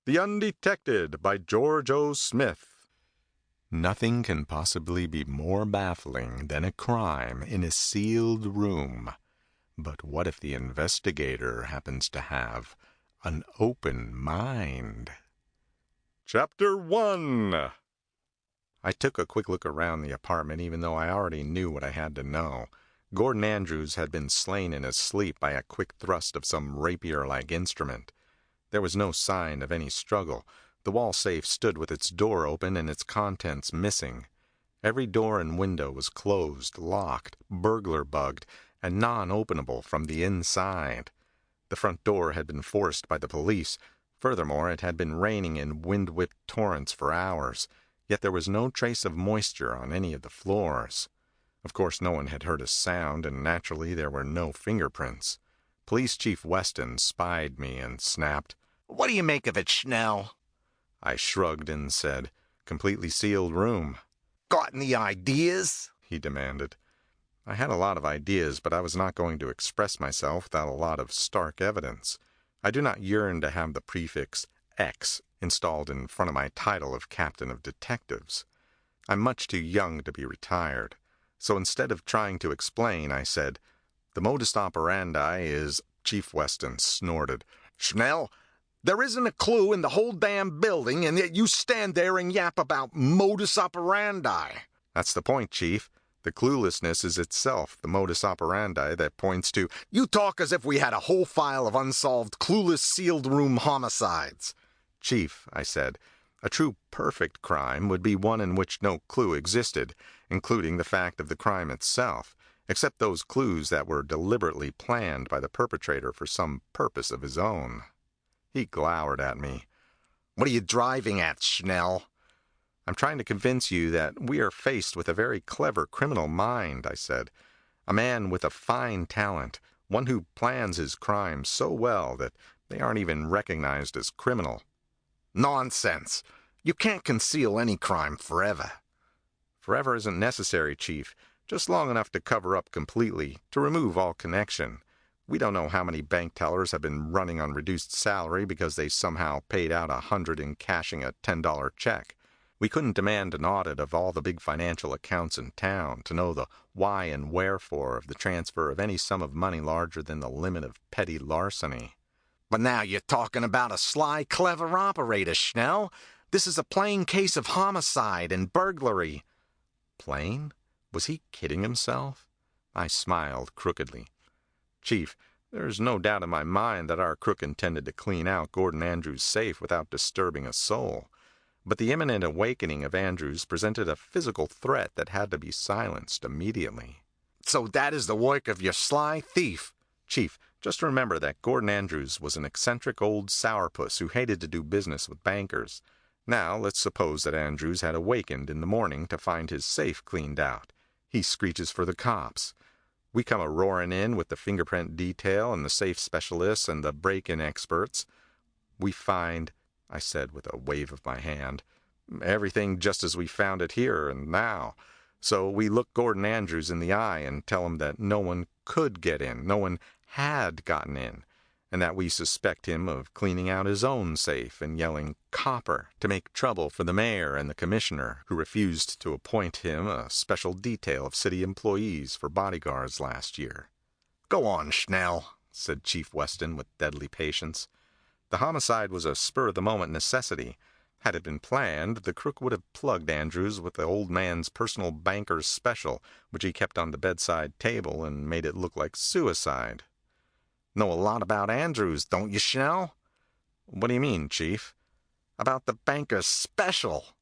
The Undetected by George O. Smith. Nothing can possibly be more baffling than a crime in a sealed room. But what if the investigator happens to have an open mind? Chapter 1. I took a quick look around the apartment, even though I already knew what I had to know. Gordon Andrews had been slain in his sleep by a quick thrust of some rapier-like instrument. There was no sign of any struggle. The wall safe stood with its door open and its contents missing. Every door and window was closed, locked, burglar-bugged, and non-openable from the inside. The front door had been forced by the police. Furthermore, it had been raining in wind-whipped torrents for hours, yet there was no trace of moisture on any of the floors. Of course, no one had heard a sound, and naturally there were no fingerprints. Police Chief Weston spied me and snapped, "What do you make of it, Schnell?" I shrugged and said, "Completely sealed room." "Got any ideas?" he demanded. I had a lot of ideas, but I was not going to express myself without a lot of stark evidence. I do not yearn to have the prefix X installed in front of my title of Captain of Detectives. I'm much too young to be retired. So instead of trying to explain, I said, "The modus operandi is—" Chief Weston snorted. "Schnell, there isn't a clue in the whole damn building, and yet you stand there and yap about modus operandi." "That's the point, Chief. The cluelessness is itself the modus operandi that points to—" "You talk as if we had a whole file of unsolved, clueless, sealed room homicides." "Chief," I said, "a true perfect crime would be one in which no clue existed, including the fact of the crime itself, except those clues that were deliberately planned by the perpetrator for some purpose of his own." He glowered at me. "What are you driving at, Schnell?" "I'm trying to convince you that we are faced with a very clever criminal mind," I said. "A man with a fine talent, one who plans his crimes so well that they aren't even recognized as criminal." "Nonsense. You can't conceal any crime forever." "Forever isn't necessary, Chief. Just long enough to cover up completely, to remove all connection. We don't know how many bank tellers have been running on reduced salary because they somehow paid out $100 in cashing a $10 check. We couldn't demand an audit of all the big financial accounts in town to know the why and wherefore of the transfer of any sum of money larger than the limit of petty larceny." "But now you're talking about a sly, clever operator, Schnell. This is a plain case of homicide and burglary." Plain? Was he kidding himself? I smiled crookedly. "Chief, there's no doubt in my mind that our crook intended to clean out Gordon Andrews' safe without disturbing a soul. But the imminent awakening of Andrews presented a physical threat that had to be silenced immediately." "So that is the work of your sly thief." "Chief, just remember that Gordon Andrews was an eccentric old sourpuss who hated to do business with bankers. Now, let's suppose that Andrews had awakened in the morning to find his safe cleaned out. He screeches for the cops. We come a-roaring in with the fingerprint detail and the safe specialists and the break-in experts. We find," I said with a wave of my hand, "everything just as we found it here and now. So we look Gordon Andrews in the eye and tell him that no one could get in, no one had gotten in, and that we suspect him of cleaning out his own safe and yelling 'copper' to make trouble for the mayor and the commissioner who refused to appoint him a special detail of city employees for bodyguards last year." "Go on, Schnell," said Chief Weston with deadly patience. "The homicide was a spur-of-the-moment necessity. Had it been planned, the crook would have plugged Andrews with the old man's personal banker's special, which he kept on the bedside table, and made it look like suicide." "Know a lot about Andrews, don't you, Schnell?" "What do you mean, Chief?" "About the banker's special."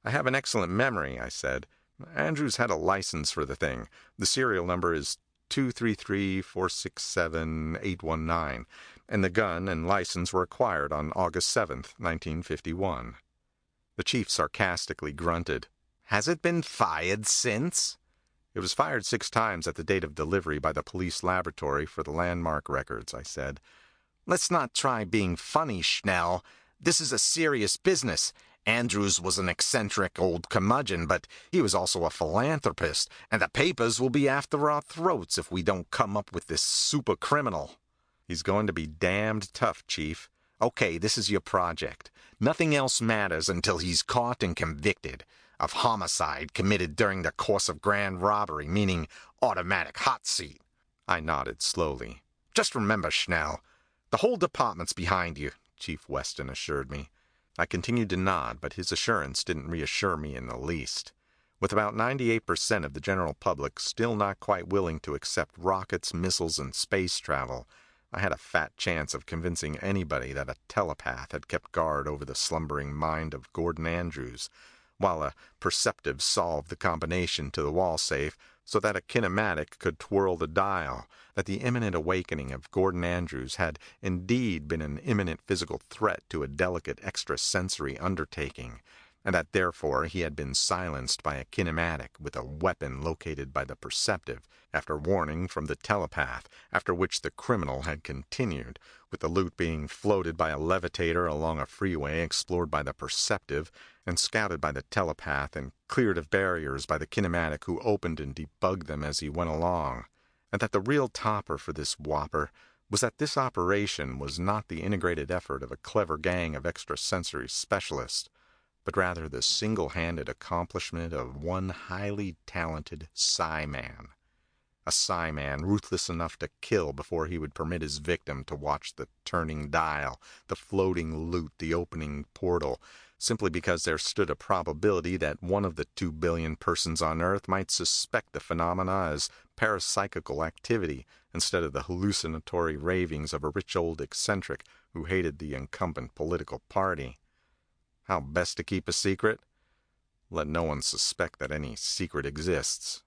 "I have an excellent memory," I said. "Andrews had a license for the thing. The serial number is 233467819, and the gun and license were acquired on August 7th, 1951. The chief sarcastically grunted. "Has it been fired since?" "It was fired 6 times at the date of delivery by the police laboratory for the landmark records," I said. "Let's not try being funny, Schnell. This is a serious business. Andrews was an eccentric old curmudgeon, but he was also a philanthropist, and the papers will be after our throats if we don't come up with this super criminal." "He's going to be damned tough, Chief. Okay, this is your project. Nothing else matters until he's caught and convicted of homicide committed during the course of grand robbery, meaning automatic hot seat. I nodded slowly. Just remember, Schnell, the whole department's behind you, Chief Weston assured me. I continued to nod, but his assurance didn't reassure me in the least. With about 98% of the general public still not quite willing to accept rockets, missiles, and space travel, I had a fat chance of convincing anybody that a telepath had kept guard over the slumbering mind of Gordon Andrews, while a perceptive solved the combination to the wall safe so that a kinematic could twirl the dial, that the imminent awakening of Gordon Andrews had indeed been an imminent physical threat to a delicate extrasensory undertaking, and that therefore he had been silenced by a kinematic with a weapon located by the perceptive, after warning from the telepath, after which the criminal had continued, with the loot being floated by a levitator along a freeway explored by the perceptive, and scouted by the telepath, and cleared of barriers by the kinematic who opened and debugged them as he went along, and that the real topper for this whopper was that this operation was not the integrated effort of a clever gang of extrasensory specialists, but rather the single-handed accomplishment of one highly talented psi-man. A psi-man ruthless enough to kill before he would permit his victim to watch the turning dial, the floating loot, the opening portal, simply because there stood a probability that one of the 2 billion persons on Earth might suspect the phenomena as parapsychical activity instead of the hallucinatory ravings of a rich old eccentric who hated the incumbent political party. How best to keep a secret? Let no one suspect that any secret exists.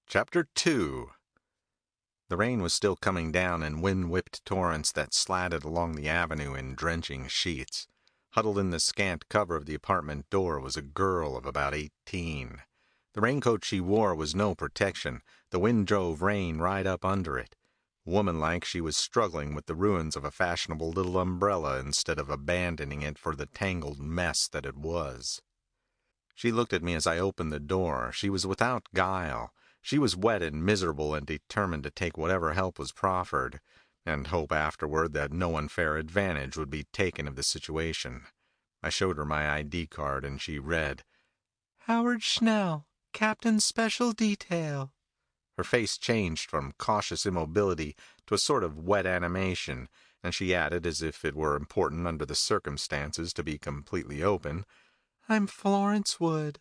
Chapter 2. The rain was still coming down in wind-whipped torrents that slatted along the avenue in drenching sheets. Huddled in the scant cover of the apartment door was a girl of about 18. The raincoat she wore was no protection. The wind drove rain right up under it. Womanlike, she was struggling with the ruins of a fashionable little umbrella instead of abandoning it for the tangled mess that it was. She looked at me as I opened the door. She was without guile. She was wet and miserable and determined to take whatever help was proffered, and hope afterward that no unfair advantage would be taken of the situation. I showed her my ID card, and she read, "Howard Schnell, Captain Special Detail." Her face changed from cautious immobility to a sort of wet animation, and she added, as if it were important under the circumstances to be completely open, "I'm Florence Wood."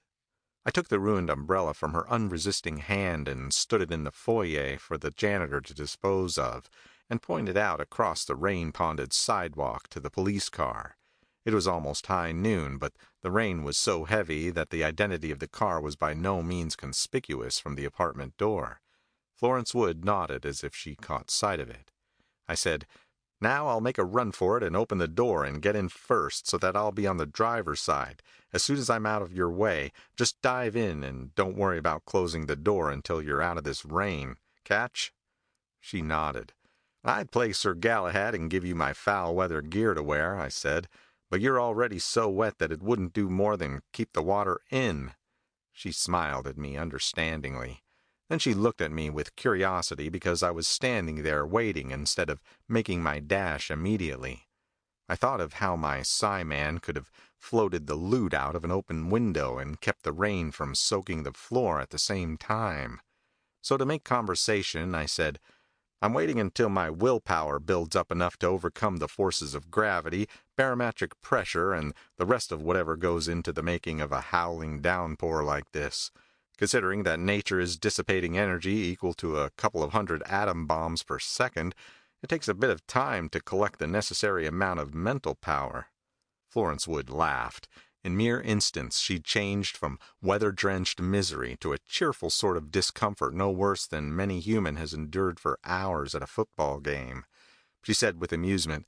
I took the ruined umbrella from her unresisting hand and stood it in the foyer for the janitor to dispose of, and pointed out across the rain-ponded sidewalk to the police car. It was almost high noon, but the rain was so heavy that the identity of the car was by no means conspicuous from the apartment door. Florence Wood nodded as if she caught sight of it. I said, "Now I'll make a run for it and open the door and get in first so that I'll be on the driver's side. As soon as I'm out of your way, just dive in and don't worry about closing the door until you're out of this rain. Catch?" She nodded. "I'd play Sir Galahad and give you my foul weather gear to wear," I said, "but you're already so wet that it wouldn't do more than keep the water in." She smiled at me understandingly. Then she looked at me with curiosity because I was standing there waiting instead of making my dash immediately. I thought of how my psi-man could have floated the loot out of an open window and kept the rain from soaking the floor at the same time. So to make conversation, I said, "I'm waiting until my willpower builds up enough to overcome the forces of gravity, barometric pressure, and the rest of whatever goes into the making of a howling downpour like this. Considering that nature is dissipating energy equal to a couple of hundred atom bombs per second, it takes a bit of time to collect the necessary amount of mental power." Florence Wood laughed. In mere instants she changed from weather-drenched misery to a cheerful sort of discomfort no worse than many human has endured for hours at a football game. She said with amusement,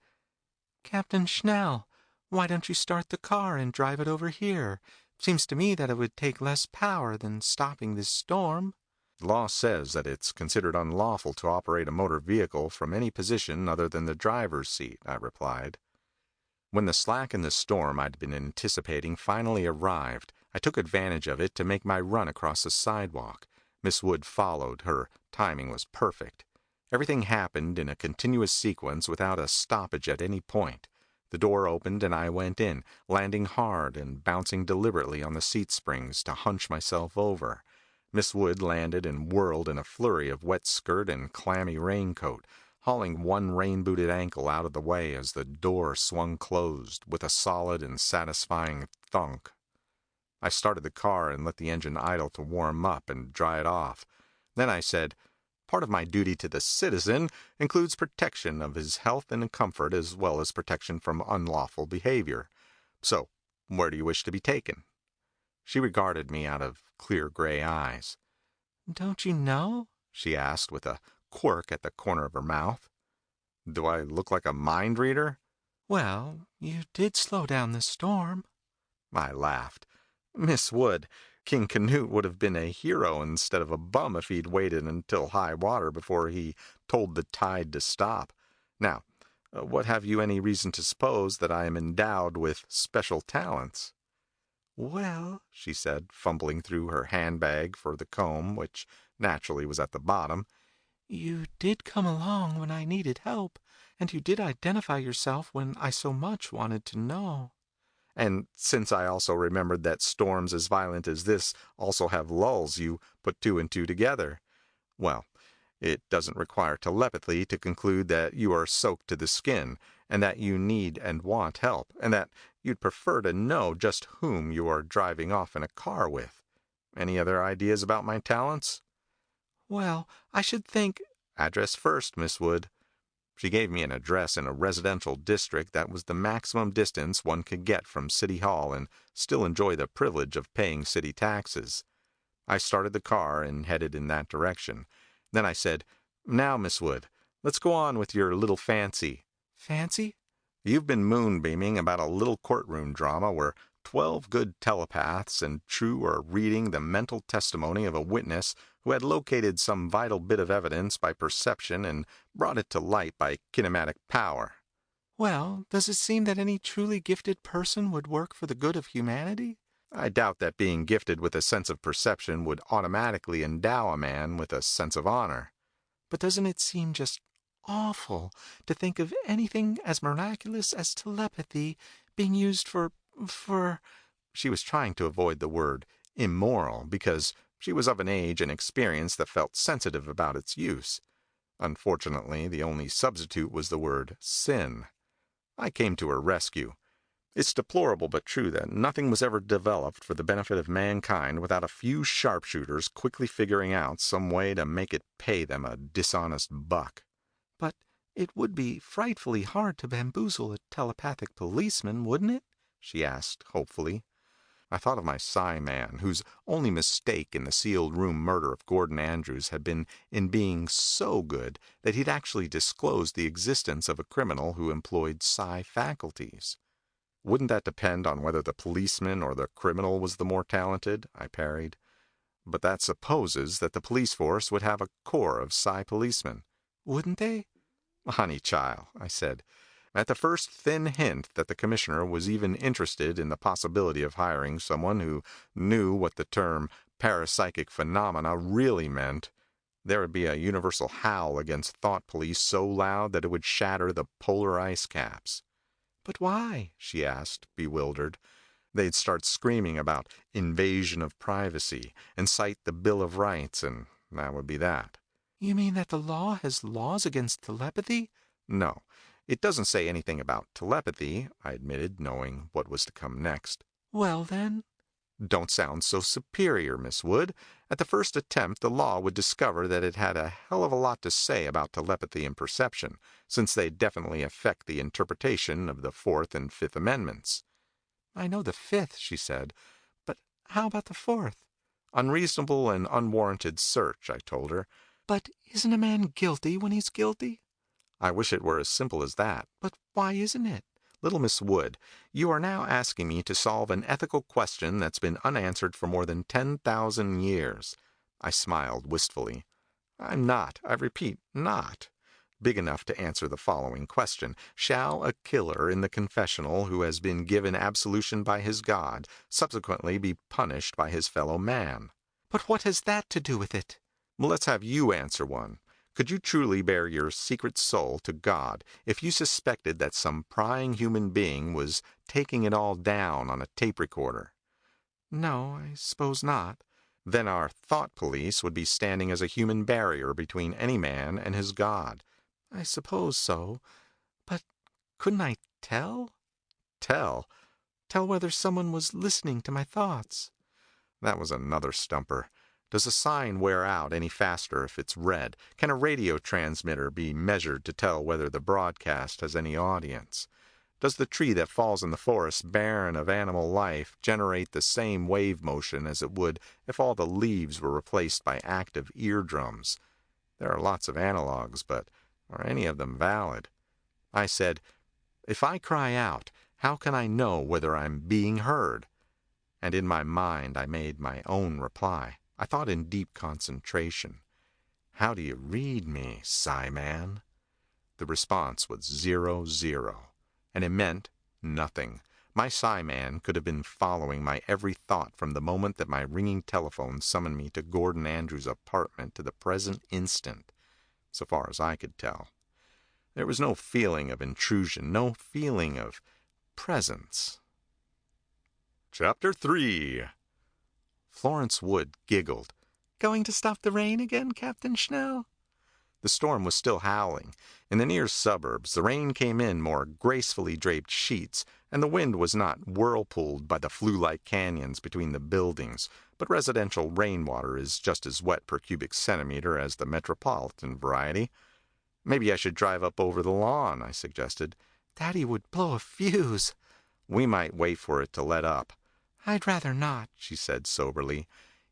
"Captain Schnell, why don't you start the car and drive it over here? Seems to me that it would take less power than stopping this storm." "The law says that it's considered unlawful to operate a motor vehicle from any position other than the driver's seat," I replied. When the slack in the storm I'd been anticipating finally arrived, I took advantage of it to make my run across the sidewalk. Miss Wood followed. Her timing was perfect. Everything happened in a continuous sequence without a stoppage at any point. The door opened and I went in, landing hard and bouncing deliberately on the seat springs to hunch myself over. Miss Wood landed and whirled in a flurry of wet skirt and clammy raincoat, hauling one rain-booted ankle out of the way as the door swung closed with a solid and satisfying thunk. I started the car and let the engine idle to warm up and dry it off. Then I said, "Part of my duty to the citizen includes protection of his health and comfort as well as protection from unlawful behavior. So, where do you wish to be taken?" She regarded me out of clear gray eyes. "Don't you know?" she asked with a quirk at the corner of her mouth. "Do I look like a mind reader?" "Well, you did slow down the storm." I laughed. "Miss Wood, King Canute would have been a hero instead of a bum if he'd waited until high water before he told the tide to stop. Now, what have you any reason to suppose that I am endowed with special talents?" "Well," she said, fumbling through her handbag for the comb, which naturally was at the bottom, "you did come along when I needed help, and you did identify yourself when I so much wanted to know." "And since I also remembered that storms as violent as this also have lulls, you put two and two together. Well, it doesn't require telepathy to conclude that you are soaked to the skin, and that you need and want help, and that you'd prefer to know just whom you are driving off in a car with. Any other ideas about my talents?" "Well, I should think—" "Address first, Miss Wood." She gave me an address in a residential district that was the maximum distance one could get from City Hall and still enjoy the privilege of paying city taxes. I started the car and headed in that direction. Then I said, "Now, Miss Wood, let's go on with your little fancy." "Fancy?" "You've been moonbeaming about a little courtroom drama where 12 good telepaths and true are reading the mental testimony of a witness who had located some vital bit of evidence by perception and brought it to light by kinematic power." "Well, does it seem that any truly gifted person would work for the good of humanity?" "I doubt that being gifted with a sense of perception would automatically endow a man with a sense of honor." "But doesn't it seem just awful to think of anything as miraculous as telepathy being used for—" She was trying to avoid the word immoral because she was of an age and experience that felt sensitive about its use. Unfortunately, the only substitute was the word sin. I came to her rescue. It's deplorable but true that nothing was ever developed for the benefit of mankind without a few sharpshooters quickly figuring out some way to make it pay them a dishonest buck. "But it would be frightfully hard to bamboozle a telepathic policeman, wouldn't it?" she asked hopefully. I thought of my psi man, whose only mistake in the sealed room murder of Gordon Andrews had been in being so good that he'd actually disclosed the existence of a criminal who employed psi faculties. "Wouldn't that depend on whether the policeman or the criminal was the more talented?" I parried. "But that supposes that the police force would have a corps of psi policemen." "Wouldn't they?" "Honey child," I said, at the first thin hint that the commissioner was even interested in the possibility of hiring someone who knew what the term parapsychic phenomena really meant, there would be a universal howl against thought police so loud that it would shatter the polar ice caps. "But why?" she asked, bewildered. "They'd start screaming about invasion of privacy and cite the Bill of Rights, and that would be that." "You mean that the law has laws against telepathy?" "No. It doesn't say anything about telepathy," I admitted, knowing what was to come next. "Well, then—" "Don't sound so superior, Miss Wood. At the first attempt, the law would discover that it had a hell of a lot to say about telepathy and perception, since they definitely affect the interpretation of the Fourth and Fifth Amendments." "I know the Fifth," she said, "but how about the Fourth?" "Unreasonable and unwarranted search," I told her. "But isn't a man guilty when he's guilty?" "I wish it were as simple as that." "But why isn't it?" "Little Miss Wood, you are now asking me to solve an ethical question that's been unanswered for more than 10,000 years. I smiled wistfully. "I'm not, I repeat, not big enough to answer the following question. Shall a killer in the confessional who has been given absolution by his God subsequently be punished by his fellow man?" "But what has that to do with it?" "Let's have you answer one. Could you truly bare your secret soul to God if you suspected that some prying human being was taking it all down on a tape recorder? No, I suppose not. Then our thought police would be standing as a human barrier between any man and his God. I suppose so. But couldn't I tell? Tell? Tell whether someone was listening to my thoughts. That was another stumper. Does a sign wear out any faster if it's red? Can a radio transmitter be measured to tell whether the broadcast has any audience? Does the tree that falls in the forest barren of animal life generate the same wave motion as it would if all the leaves were replaced by active eardrums? There are lots of analogs, but are any of them valid? I said, if I cry out, how can I know whether I'm being heard? And in my mind I made my own reply. I thought in deep concentration. How do you read me, Psy-Man? The response was 0-0, and it meant nothing. My Psy-Man could have been following my every thought from the moment that my ringing telephone summoned me to Gordon Andrews' apartment to the present instant, so far as I could tell. There was no feeling of intrusion, no feeling of presence. Chapter 3. Florence Wood giggled. Going to stop the rain again, Captain Schnell? The storm was still howling. In the near suburbs, the rain came in more gracefully draped sheets, and the wind was not whirlpooled by the flue-like canyons between the buildings, but residential rainwater is just as wet per cubic centimeter as the metropolitan variety. Maybe I should drive up over the lawn, I suggested. Daddy would blow a fuse. We might wait for it to let up. I'd rather not, she said soberly.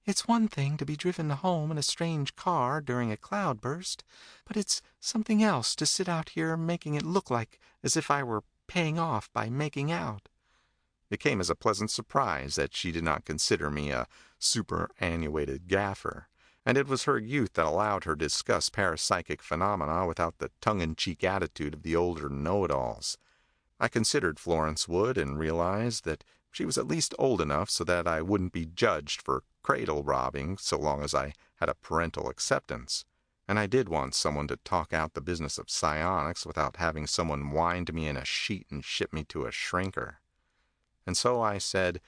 It's one thing to be driven home in a strange car during a cloudburst, but it's something else to sit out here making it look like as if I were paying off by making out. It came as a pleasant surprise that she did not consider me a superannuated gaffer, and it was her youth that allowed her to discuss parapsychic phenomena without the tongue-in-cheek attitude of the older know-it-alls. I considered Florence Wood and realized that she was at least old enough so that I wouldn't be judged for cradle robbing so long as I had a parental acceptance. And I did want someone to talk out the business of psionics without having someone wind me in a sheet and ship me to a shrinker. And so I said,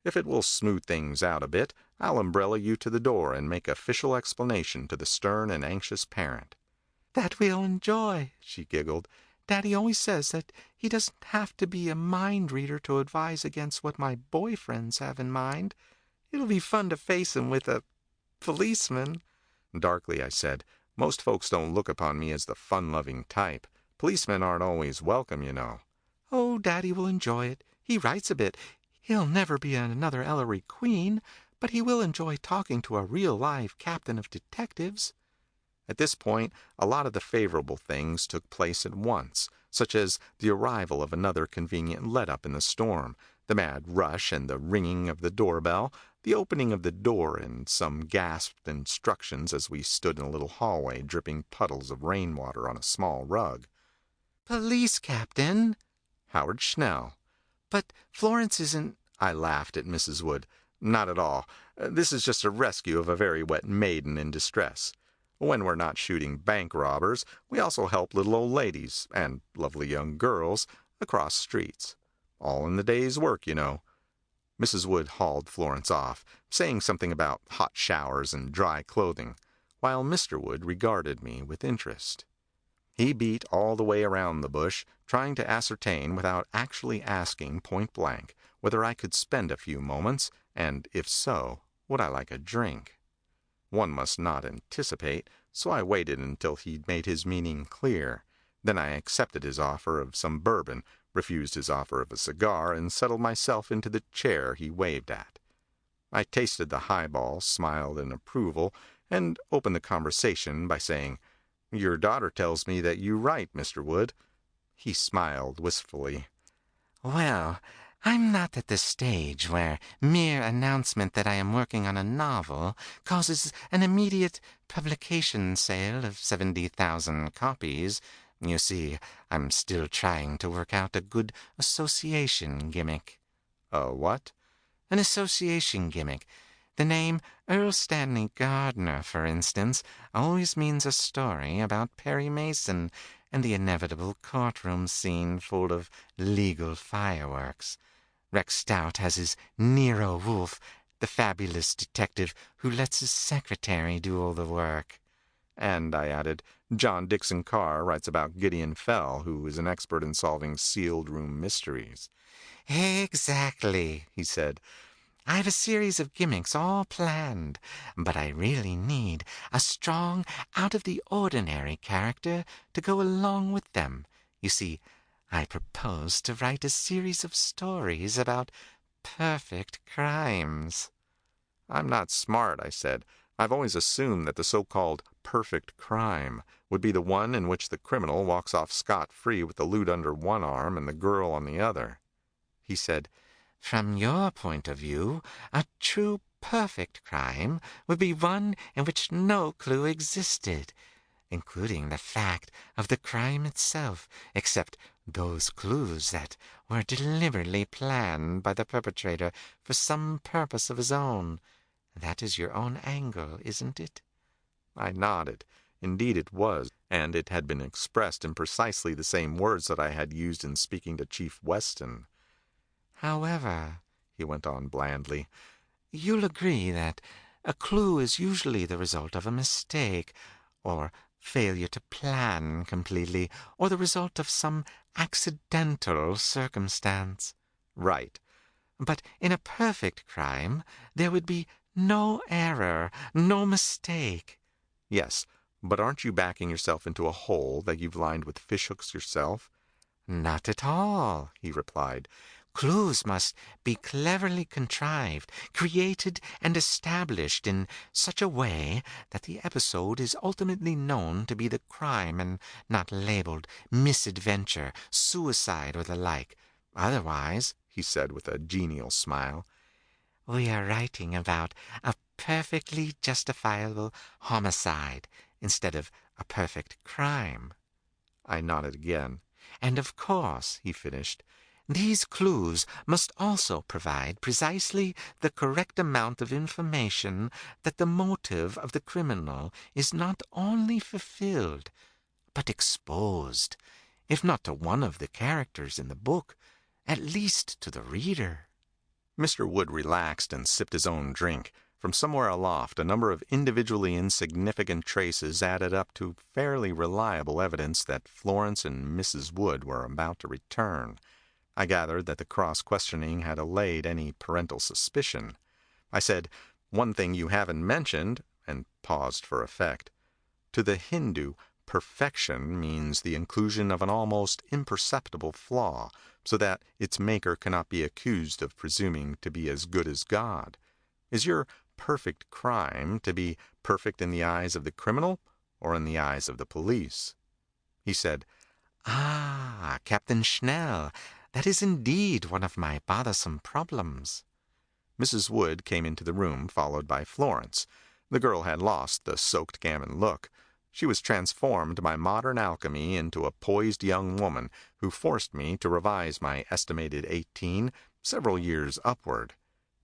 if it will smooth things out a bit, I'll umbrella you to the door and make official explanation to the stern and anxious parent. That we'll enjoy, she giggled. Daddy always says that he doesn't have to be a mind reader to advise against what my boyfriends have in mind. It'll be fun to face him with a policeman. Darkly I said, most folks don't look upon me as the fun-loving type. Policemen aren't always welcome, you know. Oh, Daddy will enjoy it. He writes a bit. He'll never be another Ellery Queen, but he will enjoy talking to a real live captain of detectives. At this point, a lot of the favorable things took place at once, such as the arrival of another convenient let-up in the storm, the mad rush and the ringing of the doorbell, the opening of the door, and some gasped instructions as we stood in a little hallway dripping puddles of rainwater on a small rug. Police captain. Howard Schnell. But Florence isn't... I laughed at Mrs. Wood. Not at all. This is just a rescue of a very wet maiden in distress. When we're not shooting bank robbers, we also help little old ladies, and lovely young girls, across streets. All in the day's work, you know. Mrs. Wood hauled Florence off, saying something about hot showers and dry clothing, while Mr. Wood regarded me with interest. He beat all the way around the bush, trying to ascertain, without actually asking point blank, whether I could spend a few moments, and if so, would I like a drink? One must not anticipate, so I waited until he'd made his meaning clear. Then I accepted his offer of some bourbon, refused his offer of a cigar, and settled myself into the chair he waved at. I tasted the highball, smiled in approval, and opened the conversation by saying, "Your daughter tells me that you write, Mr. Wood." He smiled wistfully. "Well, I'm not at the stage where mere announcement that I am working on a novel causes an immediate publication sale of 70,000 copies. You see, I'm still trying to work out a good association gimmick." "A what?" "An association gimmick. The name Earl Stanley Gardner, for instance, always means a story about Perry Mason and the inevitable courtroom scene full of legal fireworks. Rex Stout has his Nero Wolfe, the fabulous detective who lets his secretary do all the work. And, I added, John Dixon Carr writes about Gideon Fell, who is an expert in solving sealed room mysteries. Exactly, he said. I have a series of gimmicks all planned, but I really need a strong, out-of-the-ordinary character to go along with them. You see, I propose to write a series of stories about perfect crimes. I'm not smart, I said. I've always assumed that the so-called perfect crime would be the one in which the criminal walks off scot-free with the loot under one arm and the girl on the other. He said, From your point of view, a true perfect crime would be one in which no clue existed, including the fact of the crime itself, except those clues that were deliberately planned by the perpetrator for some purpose of his own. That is your own angle, isn't it? I nodded. Indeed it was, and it had been expressed in precisely the same words that I had used in speaking to Chief Weston. However, he went on blandly, you'll agree that a clue is usually the result of a mistake, or failure to plan completely, or the result of some accidental circumstance. Right. But in a perfect crime, there would be no error, no mistake. Yes, but aren't you backing yourself into a hole that you've lined with fishhooks yourself? Not at all, he replied. Clues must be cleverly contrived, created and established in such a way that the episode is ultimately known to be the crime and not labeled misadventure, suicide, or the like. Otherwise, he said with a genial smile, we are writing about a perfectly justifiable homicide instead of a perfect crime. I nodded again. And of course, he finished, these clues must also provide precisely the correct amount of information that the motive of the criminal is not only fulfilled, but exposed, if not to one of the characters in the book, at least to the reader. Mr. Wood relaxed and sipped his own drink. From somewhere aloft, a number of individually insignificant traces added up to fairly reliable evidence that Florence and Mrs. Wood were about to return. I gathered that the cross-questioning had allayed any parental suspicion. I said, one thing you haven't mentioned, and paused for effect. To the Hindu, perfection means the inclusion of an almost imperceptible flaw, so that its maker cannot be accused of presuming to be as good as God. Is your perfect crime to be perfect in the eyes of the criminal or in the eyes of the police? He said, Ah, Captain Schnell, that is indeed one of my bothersome problems. Mrs. Wood came into the room, followed by Florence. The girl had lost the soaked gammon look. She was transformed by modern alchemy into a poised young woman who forced me to revise my estimated 18 several years upward.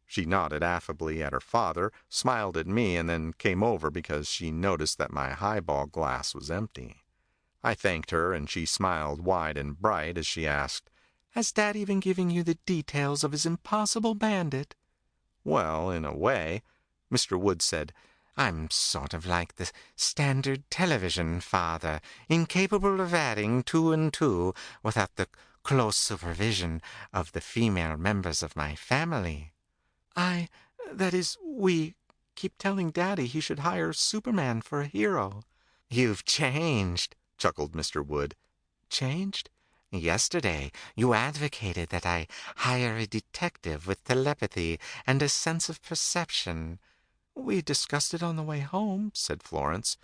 She nodded affably at her father, smiled at me, and then came over because she noticed that my highball glass was empty. I thanked her, and she smiled wide and bright as she asked, Has Dad even given you the details of his impossible bandit? Well, in a way. Mr. Wood said, I'm sort of like the standard television father, incapable of adding 2 and 2 without the close supervision of the female members of my family. We keep telling Daddy he should hire Superman for a hero. You've changed, chuckled Mr. Wood. Changed? Yesterday, you advocated that I hire a detective with telepathy and a sense of perception. We discussed it on the way home, said Florence.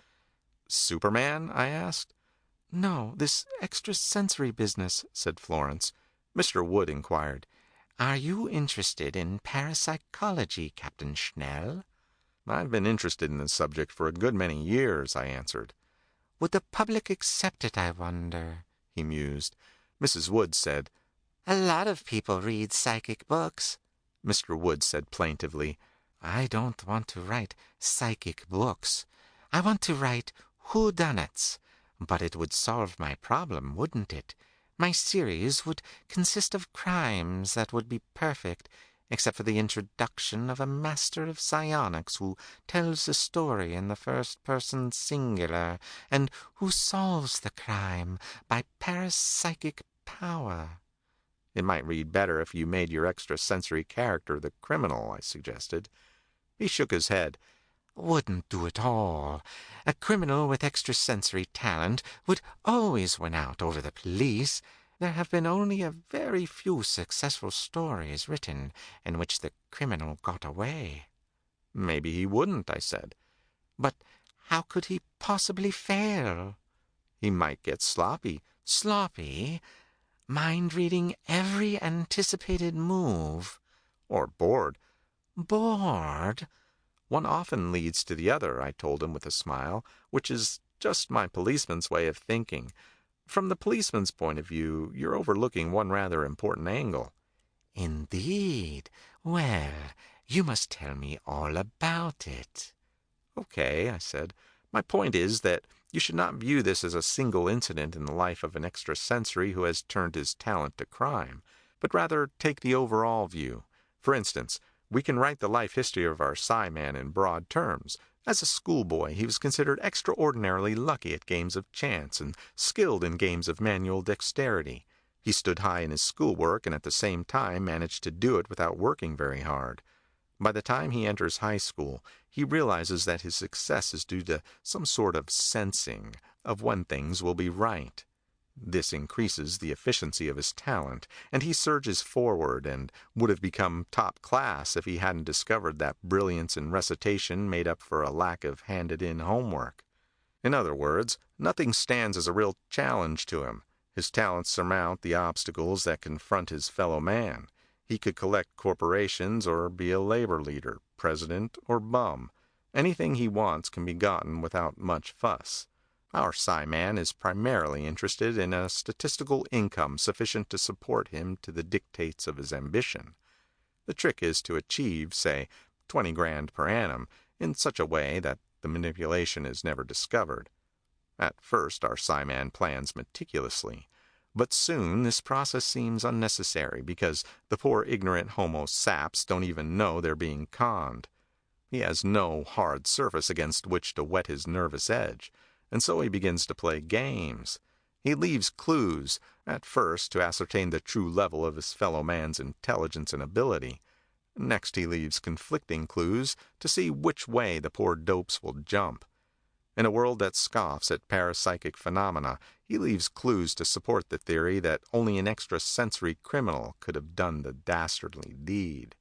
Superman? I asked. No, this extrasensory business, said Florence. Mr. Wood inquired, Are you interested in parapsychology, Captain Schnell? I've been interested in this subject for a good many years, I answered. Would the public accept it, I wonder? He mused. Mrs. Wood said, A lot of people read psychic books. Mr. Wood said plaintively, I don't want to write psychic books. I want to write whodunits. But it would solve my problem, wouldn't it? My series would consist of crimes that would be perfect, except for the introduction of a master of psionics who tells the story in the first person singular, and who solves the crime by parapsychic power. It might read better if you made your extrasensory character the criminal, I suggested. He shook his head. Wouldn't do at all. A criminal with extrasensory talent would always win out over the police. There have been only a very few successful stories written in which the criminal got away. Maybe he wouldn't, I said. But how could he possibly fail? He might get sloppy. Sloppy? Mind-reading every anticipated move. Or bored. Bored? One often leads to the other, I told him with a smile, which is just my policeman's way of thinking. From the policeman's point of view, you're overlooking one rather important angle. Indeed. Well, you must tell me all about it. Okay, I said. My point is that you should not view this as a single incident in the life of an extrasensory who has turned his talent to crime, but rather take the overall view. For instance, we can write the life history of our Psi-Man in broad terms. As a schoolboy, he was considered extraordinarily lucky at games of chance and skilled in games of manual dexterity. He stood high in his schoolwork and at the same time managed to do it without working very hard. By the time he enters high school, he realizes that his success is due to some sort of sensing of when things will be right. This increases the efficiency of his talent, and he surges forward and would have become top class if he hadn't discovered that brilliance in recitation made up for a lack of handed-in homework. In other words, nothing stands as a real challenge to him. His talents surmount the obstacles that confront his fellow man. He could collect corporations or be a labor leader, president or bum. Anything he wants can be gotten without much fuss. Our Psi-Man is primarily interested in a statistical income sufficient to support him to the dictates of his ambition. The trick is to achieve, say, 20 grand per annum in such a way that the manipulation is never discovered. At first, our Psi-Man plans meticulously, but soon this process seems unnecessary because the poor ignorant homo saps don't even know they're being conned. He has no hard surface against which to whet his nervous edge. And so he begins to play games. He leaves clues, at first to ascertain the true level of his fellow man's intelligence and ability. Next he leaves conflicting clues to see which way the poor dopes will jump. In a world that scoffs at parapsychic phenomena, he leaves clues to support the theory that only an extrasensory criminal could have done the dastardly deed.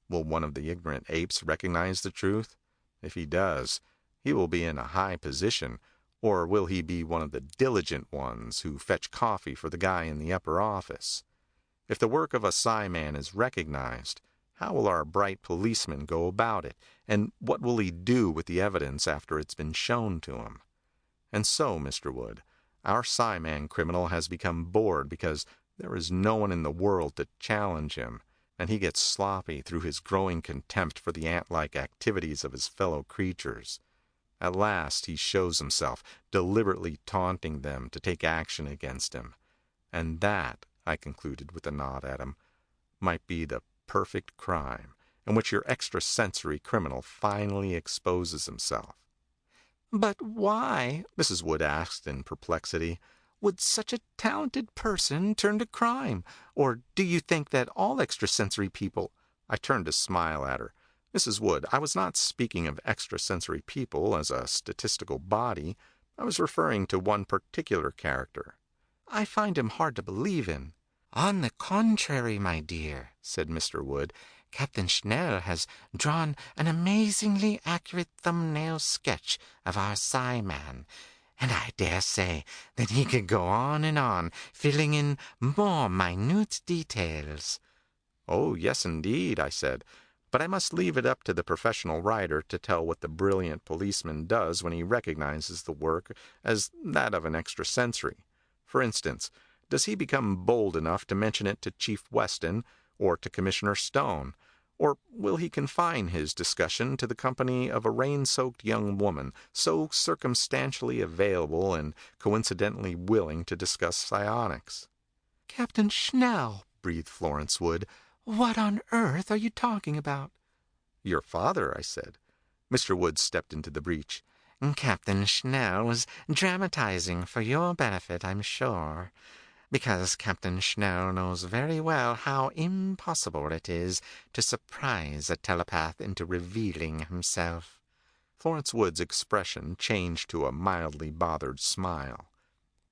Will one of the ignorant apes recognize the truth? If he does, he will be in a high position, or will he be one of the diligent ones who fetch coffee for the guy in the upper office? If the work of a Psi-Man is recognized, how will our bright policeman go about it, and what will he do with the evidence after it's been shown to him? And so, Mr. Wood, our Psi-Man criminal has become bored because there is no one in the world to challenge him, and he gets sloppy through his growing contempt for the ant-like activities of his fellow creatures. At last he shows himself, deliberately taunting them to take action against him. And that, I concluded with a nod at him, might be the perfect crime in which your extrasensory criminal finally exposes himself. But why, Mrs. Wood asked in perplexity, would such a talented person turn to crime? Or do you think that all extrasensory people— I turned to smile at her. Mrs. Wood, I was not speaking of extrasensory people as a statistical body. I was referring to one particular character. I find him hard to believe in. On the contrary, my dear, said Mr. Wood, Captain Schnell has drawn an amazingly accurate thumbnail sketch of our Psi-Man, and I dare say that he could go on and on, filling in more minute details. Oh, yes, indeed, I said. But I must leave it up to the professional writer to tell what the brilliant policeman does when he recognizes the work as that of an extrasensory. For instance, does he become bold enough to mention it to Chief Weston or to Commissioner Stone? Or will he confine his discussion to the company of a rain-soaked young woman, so circumstantially available and coincidentally willing to discuss psionics? Captain Schnell, breathed Florence Wood, what on earth are you talking about? Your father, I said. Mr. Wood stepped into the breach. Captain Schnell was dramatizing for your benefit, I'm sure, because Captain Schnell knows very well how impossible it is to surprise a telepath into revealing himself. Florence Wood's expression changed to a mildly bothered smile.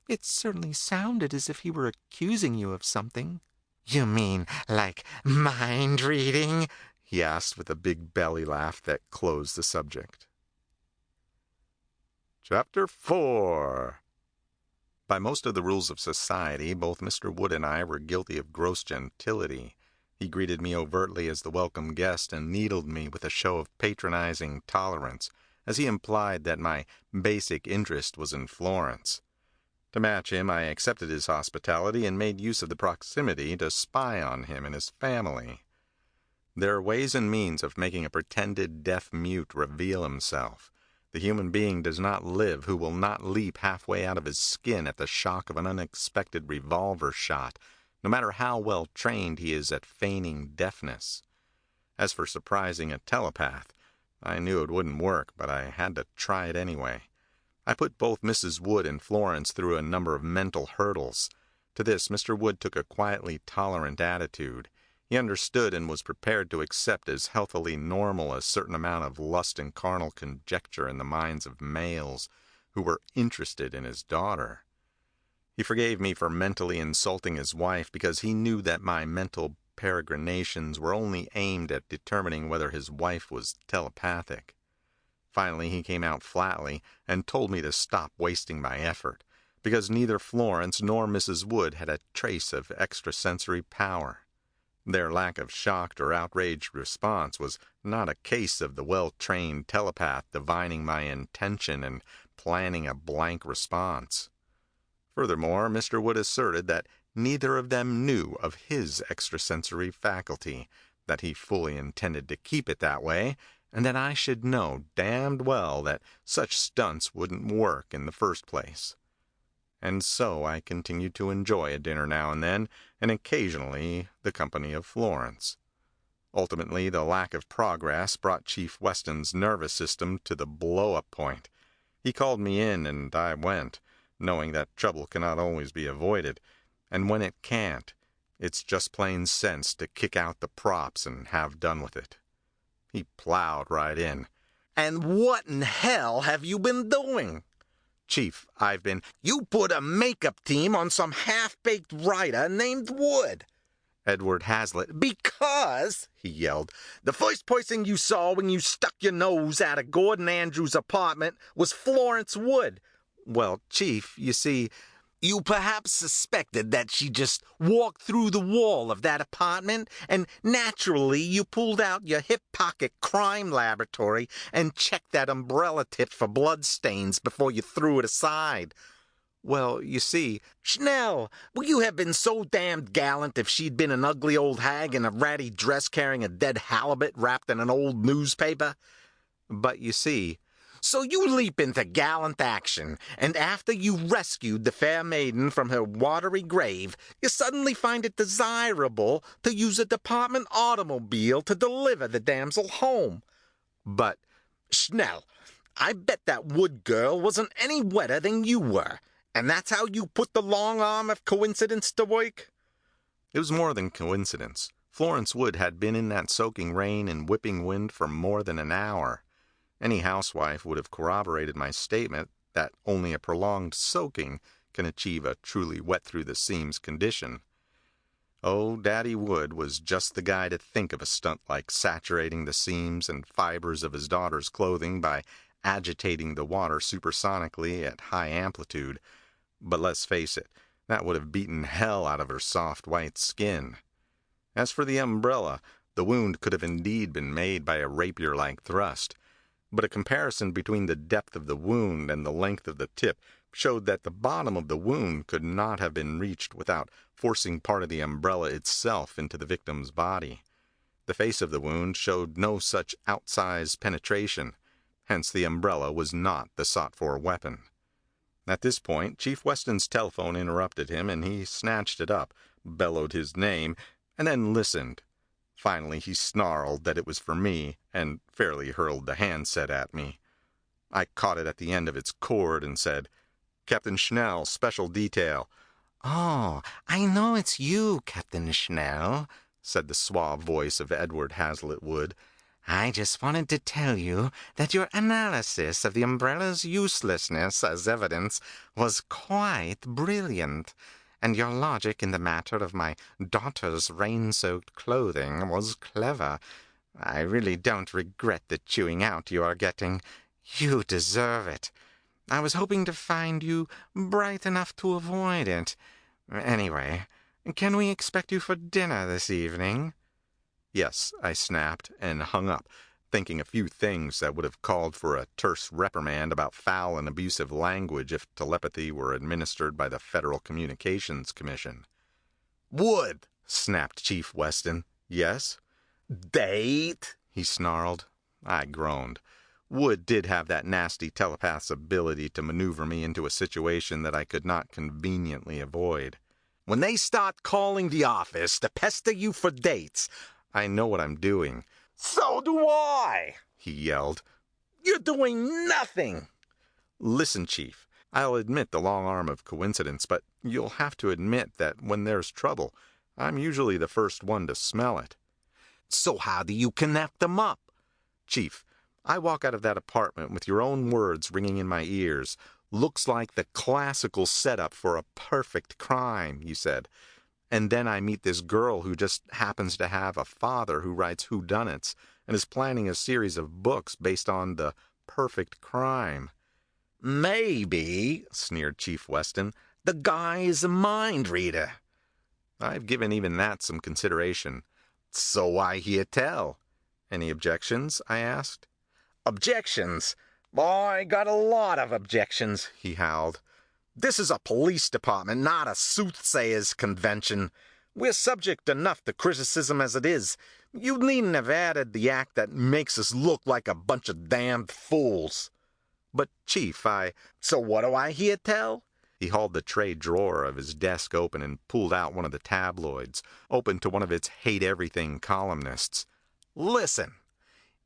It certainly sounded as if he were accusing you of something. You mean like mind-reading? He asked with a big belly laugh that closed the subject. Chapter 4. By most of the rules of society, both Mr. Wood and I were guilty of gross gentility. He greeted me overtly as the welcome guest and needled me with a show of patronizing tolerance, as he implied that my basic interest was in Florence. To match him, I accepted his hospitality and made use of the proximity to spy on him and his family. There are ways and means of making a pretended deaf-mute reveal himself. The human being does not live who will not leap halfway out of his skin at the shock of an unexpected revolver shot, no matter how well trained he is at feigning deafness. As for surprising a telepath, I knew it wouldn't work, but I had to try it anyway. I put both Mrs. Wood and Florence through a number of mental hurdles. To this, Mr. Wood took a quietly tolerant attitude. He understood and was prepared to accept as healthily normal a certain amount of lust and carnal conjecture in the minds of males who were interested in his daughter. He forgave me for mentally insulting his wife because he knew that my mental peregrinations were only aimed at determining whether his wife was telepathic. Finally, he came out flatly and told me to stop wasting my effort, because neither Florence nor Mrs. Wood had a trace of extrasensory power. Their lack of shocked or outraged response was not a case of the well-trained telepath divining my intention and planning a blank response. Furthermore, Mr. Wood asserted that neither of them knew of his extrasensory faculty, that he fully intended to keep it that way, and that I should know damned well that such stunts wouldn't work in the first place. And so I continued to enjoy a dinner now and then, and occasionally the company of Florence. Ultimately, the lack of progress brought Chief Weston's nervous system to the blow-up point. He called me in, and I went, knowing that trouble cannot always be avoided, and when it can't, it's just plain sense to kick out the props and have done with it. He plowed right in. And what in hell have you been doing? Chief, You put a makeup team on some half-baked writer named Wood. Edward Hazlitt. Because, he yelled, the first person you saw when you stuck your nose out of Gordon Andrews' apartment was Florence Wood. Well, Chief, you see, you perhaps suspected that she just walked through the wall of that apartment, and naturally you pulled out your hip pocket crime laboratory and checked that umbrella tip for bloodstains before you threw it aside. Well, you see, Schnell, would you have been so damned gallant if she'd been an ugly old hag in a ratty dress carrying a dead halibut wrapped in an old newspaper? But you see, so you leap into gallant action, and after you rescued the fair maiden from her watery grave, you suddenly find it desirable to use a department automobile to deliver the damsel home. But, Schnell, I bet that Wood girl wasn't any wetter than you were, and that's how you put the long arm of coincidence to work? It was more than coincidence. Florence Wood had been in that soaking rain and whipping wind for more than an hour. Any housewife would have corroborated my statement that only a prolonged soaking can achieve a truly wet-through-the-seams condition. Oh, Daddy Wood was just the guy to think of a stunt like saturating the seams and fibers of his daughter's clothing by agitating the water supersonically at high amplitude. But let's face it, that would have beaten hell out of her soft white skin. As for the umbrella, the wound could have indeed been made by a rapier-like thrust. But a comparison between the depth of the wound and the length of the tip showed that the bottom of the wound could not have been reached without forcing part of the umbrella itself into the victim's body. The face of the wound showed no such outsized penetration, hence the umbrella was not the sought-for weapon. At this point, Chief Weston's telephone interrupted him, and he snatched it up, bellowed his name, and then listened. Finally, he snarled that it was for me, and fairly hurled the handset at me. I caught it at the end of its cord and said, "Captain Schnell, special detail." "Oh, I know it's you, Captain Schnell," said the suave voice of Edward Hazlitt Wood. "I just wanted to tell you that your analysis of the umbrella's uselessness as evidence was quite brilliant, and your logic in the matter of my daughter's rain-soaked clothing was clever. I really don't regret the chewing out you are getting. You deserve it. I was hoping to find you bright enough to avoid it. Anyway, can we expect you for dinner this evening?" "Yes," I snapped, and hung up, thinking a few things that would have called for a terse reprimand about foul and abusive language if telepathy were administered by the Federal Communications Commission. "Wood," snapped Chief Weston. "Yes?" "Date?" he snarled. I groaned. Wood did have that nasty telepath's ability to maneuver me into a situation that I could not conveniently avoid. "When they start calling the office to pester you for dates." "I know what I'm doing." "So do I," he yelled. "You're doing nothing." "Listen, Chief, I'll admit the long arm of coincidence, but you'll have to admit that when there's trouble, I'm usually the first one to smell it." "So how do you connect them up?" "Chief, I walk out of that apartment with your own words ringing in my ears. 'Looks like the classical setup for a perfect crime,' you said. And then I meet this girl who just happens to have a father who writes whodunits and is planning a series of books based on the perfect crime." "Maybe," sneered Chief Weston, "the guy is a mind reader." "I've given even that some consideration." "So I hear tell." "Any objections?" I asked. "Objections? I got a lot of objections," he howled. "This is a police department, not a soothsayers' convention. We're subject enough to criticism as it is. You needn't have added the act that makes us look like a bunch of damned fools." "But, Chief, So what do I hear tell?" He hauled the tray drawer of his desk open and pulled out one of the tabloids, open to one of its hate-everything columnists. "Listen.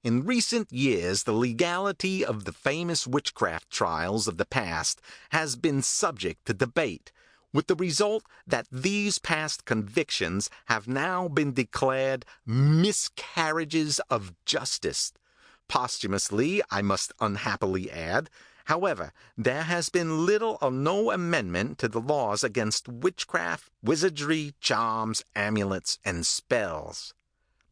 In recent years, the legality of the famous witchcraft trials of the past has been subject to debate, with the result that these past convictions have now been declared miscarriages of justice. Posthumously, I must unhappily add. However, there has been little or no amendment to the laws against witchcraft, wizardry, charms, amulets, and spells.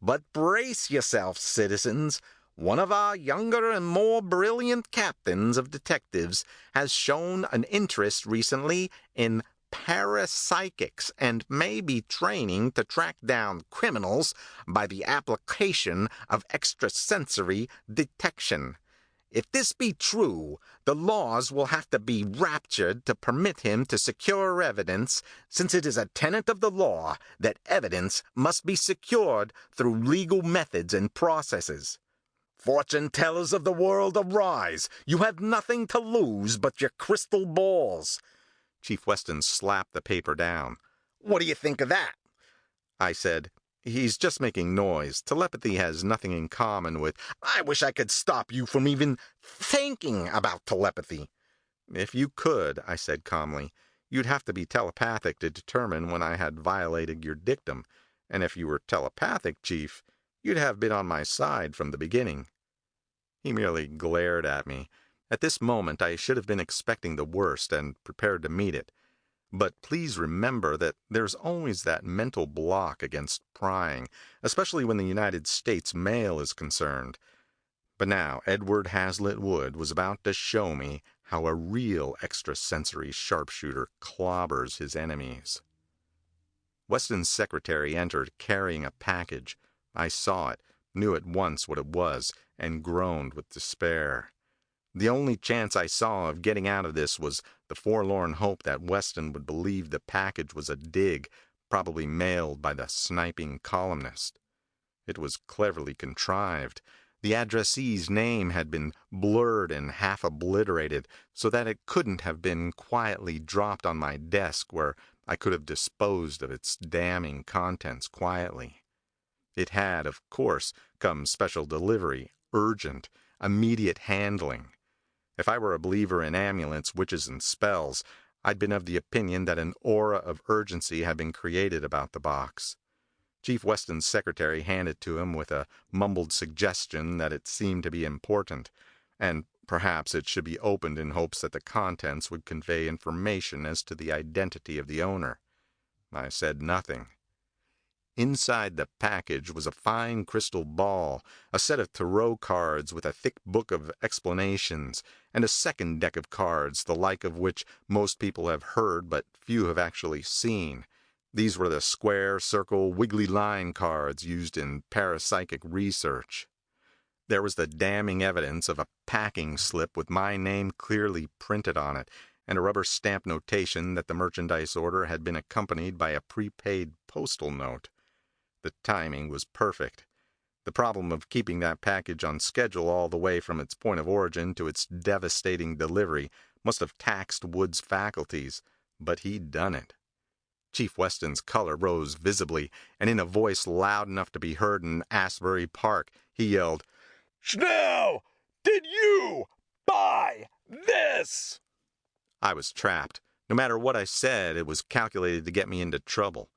But brace yourselves, citizens. One of our younger and more brilliant captains of detectives has shown an interest recently in parapsychics and may be training to track down criminals by the application of extrasensory detection. If this be true, the laws will have to be raptured to permit him to secure evidence, since it is a tenet of the law that evidence must be secured through legal methods and processes. Fortune tellers of the world, arise! You have nothing to lose but your crystal balls." Chief Weston slapped the paper down. "What do you think of that?" I said, "He's just making noise. Telepathy has nothing in common with—" "I wish I could stop you from even thinking about telepathy." "If you could," I said calmly, "you'd have to be telepathic to determine when I had violated your dictum. And if you were telepathic, Chief, you'd have been on my side from the beginning." He merely glared at me. At this moment, I should have been expecting the worst and prepared to meet it. But please remember that there's always that mental block against prying, especially when the United States mail is concerned. But now Edward Hazlitt Wood was about to show me how a real extrasensory sharpshooter clobbers his enemies. Weston's secretary entered carrying a package. I saw it, knew at once what it was, and groaned with despair. The only chance I saw of getting out of this was the forlorn hope that Weston would believe the package was a dig, probably mailed by the sniping columnist. It was cleverly contrived. The addressee's name had been blurred and half obliterated so that it couldn't have been quietly dropped on my desk where I could have disposed of its damning contents quietly. It had, of course, come special delivery, urgent, immediate handling. If I were a believer in amulets, witches, and spells, I'd been of the opinion that an aura of urgency had been created about the box. Chief Weston's secretary handed it to him with a mumbled suggestion that it seemed to be important, and perhaps it should be opened in hopes that the contents would convey information as to the identity of the owner. I said nothing. Inside the package was a fine crystal ball, a set of tarot cards with a thick book of explanations, and a second deck of cards, the like of which most people have heard but few have actually seen. These were the square, circle, wiggly line cards used in parapsychic research. There was the damning evidence of a packing slip with my name clearly printed on it, and a rubber stamp notation that the merchandise order had been accompanied by a prepaid postal note. The timing was perfect. The problem of keeping that package on schedule all the way from its point of origin to its devastating delivery must have taxed Wood's faculties, but he'd done it. Chief Weston's color rose visibly, and in a voice loud enough to be heard in Asbury Park, he yelled, "Schnell, did you buy this?" I was trapped. No matter what I said, it was calculated to get me into trouble.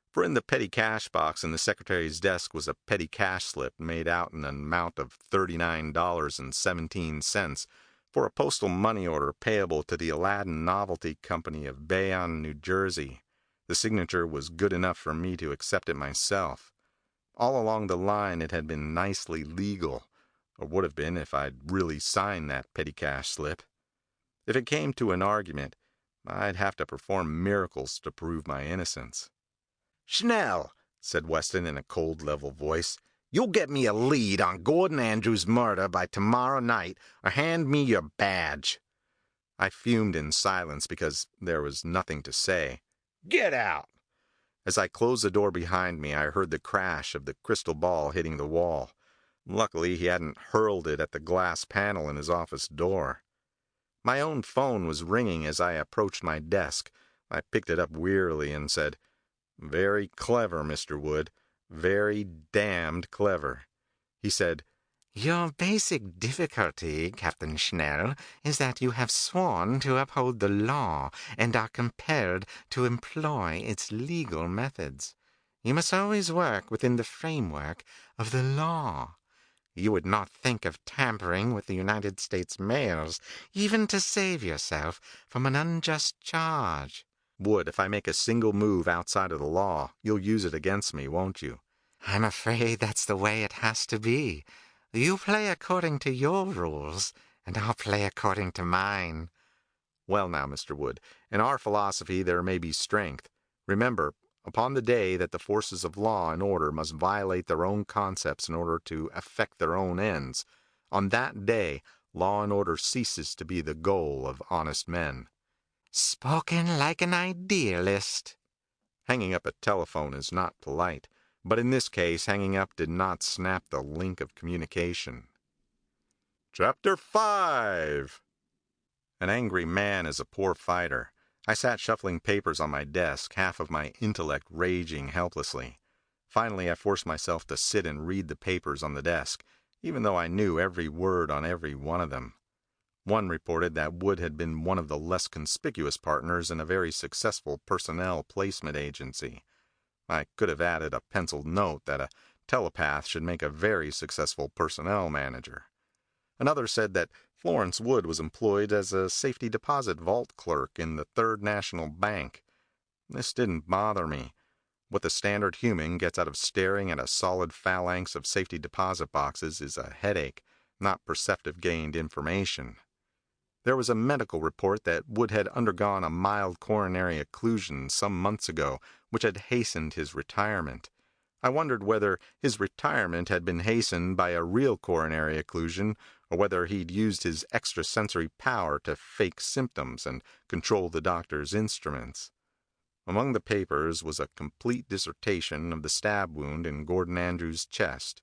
For in the petty cash box in the secretary's desk was a petty cash slip made out in an amount of $39.17 for a postal money order payable to the Aladdin Novelty Company of Bayonne, New Jersey. The signature was good enough for me to accept it myself. All along the line it had been nicely legal, or would have been if I'd really signed that petty cash slip. If it came to an argument, I'd have to perform miracles to prove my innocence. "Schnell," said Weston in a cold, level voice, "you'll get me a lead on Gordon Andrews' murder by tomorrow night, or hand me your badge." I fumed in silence because there was nothing to say. "Get out." As I closed the door behind me, I heard the crash of the crystal ball hitting the wall. Luckily, he hadn't hurled it at the glass panel in his office door. My own phone was ringing as I approached my desk. I picked it up wearily and said, "Very clever, Mr. Wood. Very damned clever." He said, Your basic difficulty, Captain Schnell, is that you have sworn to uphold the law and are compelled to employ its legal methods. You must always work within the framework of the law. You would not think of tampering with the United States mails, even to save yourself from an unjust charge. "Wood, if I make a single move outside of the law, you'll use it against me, won't you?" I'm afraid that's the way it has to be. You play according to your rules, and I'll play according to mine. "Well now, Mr. Wood, in our philosophy there may be strength. Remember, upon the day that the forces of law and order must violate their own concepts in order to effect their own ends, on that day law and order ceases to be the goal of honest men." Spoken like an idealist. Hanging up a telephone is not polite, but in this case hanging up did not snap the link of communication. Chapter 5. An angry man is a poor fighter. I sat shuffling papers on my desk, half of my intellect raging helplessly. Finally, I forced myself to sit and read the papers on the desk, even though I knew every word on every one of them. One reported that Wood had been one of the less conspicuous partners in a very successful personnel placement agency. I could have added a penciled note that a telepath should make a very successful personnel manager. Another said that Florence Wood was employed as a safety deposit vault clerk in the Third National Bank. This didn't bother me. What the standard human gets out of staring at a solid phalanx of safety deposit boxes is a headache, not perceptive gained information. There was a medical report that Wood had undergone a mild coronary occlusion some months ago, which had hastened his retirement. I wondered whether his retirement had been hastened by a real coronary occlusion, or whether he'd used his extrasensory power to fake symptoms and control the doctor's instruments. Among the papers was a complete dissertation of the stab wound in Gordon Andrews' chest.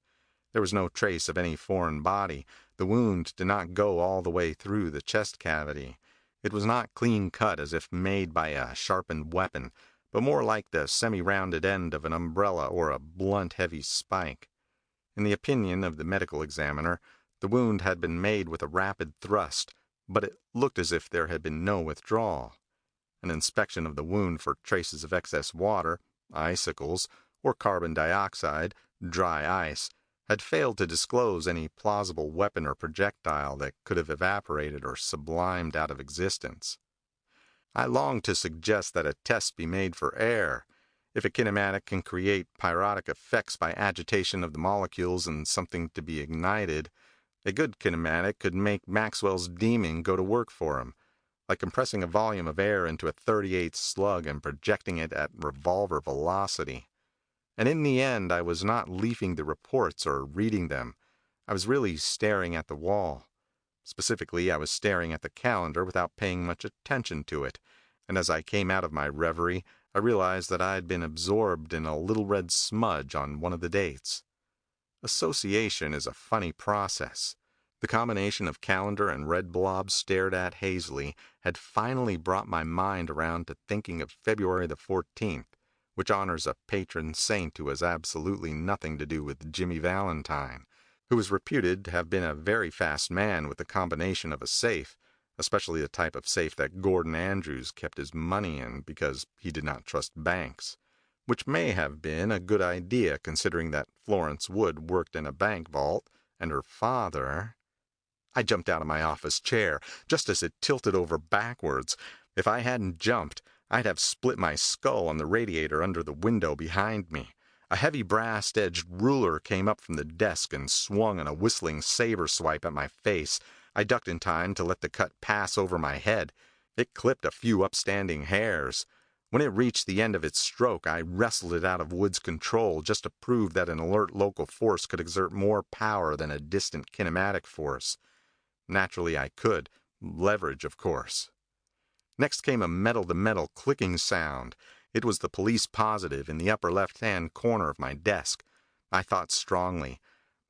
There was no trace of any foreign body. The wound did not go all the way through the chest cavity. It was not clean cut as if made by a sharpened weapon, but more like the semi-rounded end of an umbrella or a blunt, heavy spike. In the opinion of the medical examiner, the wound had been made with a rapid thrust, but it looked as if there had been no withdrawal. An inspection of the wound for traces of excess water, icicles, or carbon dioxide, dry ice, had failed to disclose any plausible weapon or projectile that could have evaporated or sublimed out of existence. I longed to suggest that a test be made for air. If a kinematic can create pyrotic effects by agitation of the molecules in something to be ignited, a good kinematic could make Maxwell's demon go to work for him, like compressing a volume of air into a .38 slug and projecting it at revolver velocity. And in the end, I was not leafing the reports or reading them. I was really staring at the wall. Specifically, I was staring at the calendar without paying much attention to it, and as I came out of my reverie, I realized that I had been absorbed in a little red smudge on one of the dates. Association is a funny process. The combination of calendar and red blobs stared at hazily had finally brought my mind around to thinking of February the 14th, which honors a patron saint who has absolutely nothing to do with Jimmy Valentine, who was reputed to have been a very fast man with the combination of a safe, especially the type of safe that Gordon Andrews kept his money in because he did not trust banks, which may have been a good idea considering that Florence Wood worked in a bank vault and her father... I jumped out of my office chair just as it tilted over backwards. If I hadn't jumped, I'd have split my skull on the radiator under the window behind me. A heavy brass-edged ruler came up from the desk and swung on a whistling saber swipe at my face. I ducked in time to let the cut pass over my head. It clipped a few upstanding hairs. When it reached the end of its stroke, I wrestled it out of Wood's control just to prove that an alert local force could exert more power than a distant kinematic force. Naturally, I could. Leverage, of course. Next came a metal-to-metal clicking sound. It was the police positive in the upper left-hand corner of my desk. I thought strongly.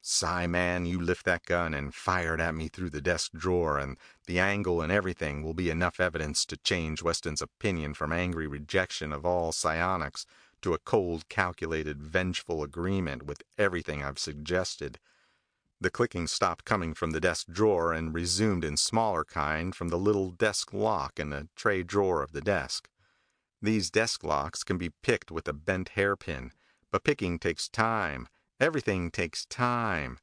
"Sci-Man, you lift that gun and fire it at me through the desk drawer, and the angle and everything will be enough evidence to change Weston's opinion from angry rejection of all psionics to a cold, calculated, vengeful agreement with everything I've suggested." The clicking stopped coming from the desk drawer and resumed in smaller kind from the little desk lock in the tray drawer of the desk. These desk locks can be picked with a bent hairpin, but picking takes time. Everything takes time.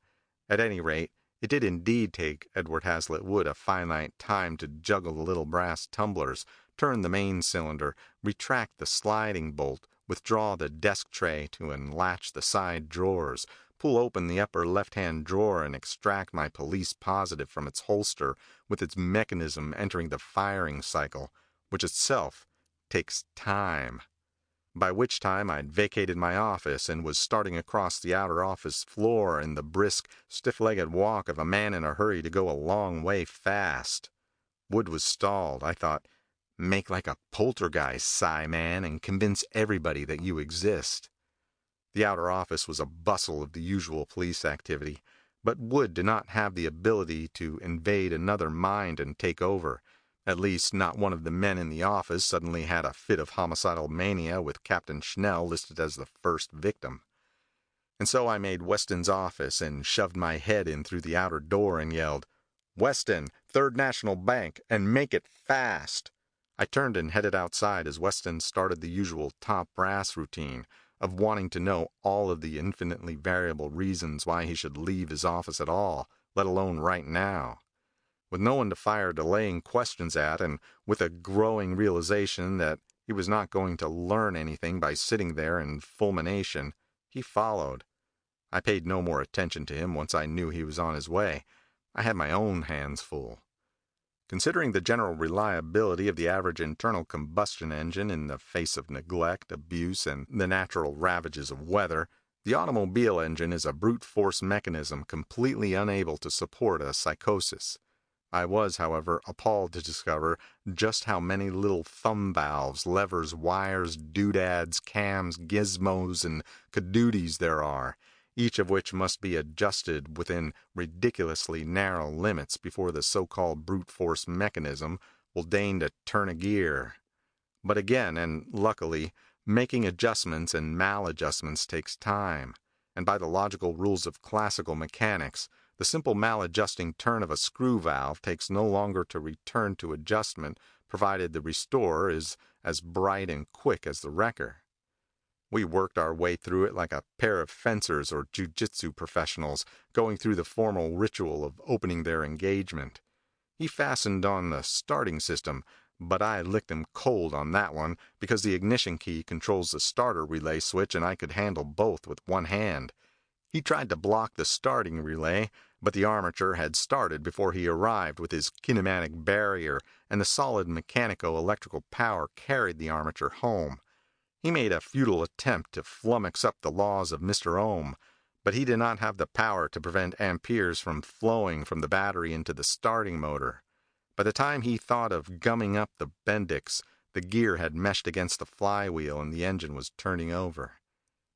At any rate, it did indeed take Edward Hazlitt Wood a finite time to juggle the little brass tumblers, turn the main cylinder, retract the sliding bolt, withdraw the desk tray to unlatch the side drawers, pull open the upper left-hand drawer and extract my police positive from its holster with its mechanism entering the firing cycle, which itself takes time. By which time I'd vacated my office and was starting across the outer office floor in the brisk, stiff-legged walk of a man in a hurry to go a long way fast. Wood was stalled. I thought, make like a poltergeist, Sci-Man, and convince everybody that you exist. The outer office was a bustle of the usual police activity, but Wood did not have the ability to invade another mind and take over. At least, not one of the men in the office suddenly had a fit of homicidal mania with Captain Schnell listed as the first victim. And so I made Weston's office and shoved my head in through the outer door and yelled, "Weston, Third National Bank, and make it fast!" I turned and headed outside as Weston started the usual top brass routine of wanting to know all of the infinitely variable reasons why he should leave his office at all, let alone right now. With no one to fire delaying questions at, and with a growing realization that he was not going to learn anything by sitting there in fulmination, he followed. I paid no more attention to him once I knew he was on his way. I had my own hands full. Considering the general reliability of the average internal combustion engine in the face of neglect, abuse, and the natural ravages of weather, the automobile engine is a brute force mechanism completely unable to support a psychosis. I was, however, appalled to discover just how many little thumb valves, levers, wires, doodads, cams, gizmos, and cadooties there are, each of which must be adjusted within ridiculously narrow limits before the so-called brute force mechanism will deign to turn a gear. But again, and luckily, making adjustments and maladjustments takes time, and by the logical rules of classical mechanics, the simple maladjusting turn of a screw valve takes no longer to return to adjustment, provided the restorer is as bright and quick as the wrecker. We worked our way through it like a pair of fencers or jujitsu professionals going through the formal ritual of opening their engagement. He fastened on the starting system, but I licked him cold on that one because the ignition key controls the starter relay switch and I could handle both with one hand. He tried to block the starting relay, but the armature had started before he arrived with his kinematic barrier, and the solid mechanico-electrical power carried the armature home. He made a futile attempt to flummox up the laws of Mr. Ohm, but he did not have the power to prevent amperes from flowing from the battery into the starting motor. By the time he thought of gumming up the Bendix, the gear had meshed against the flywheel and the engine was turning over.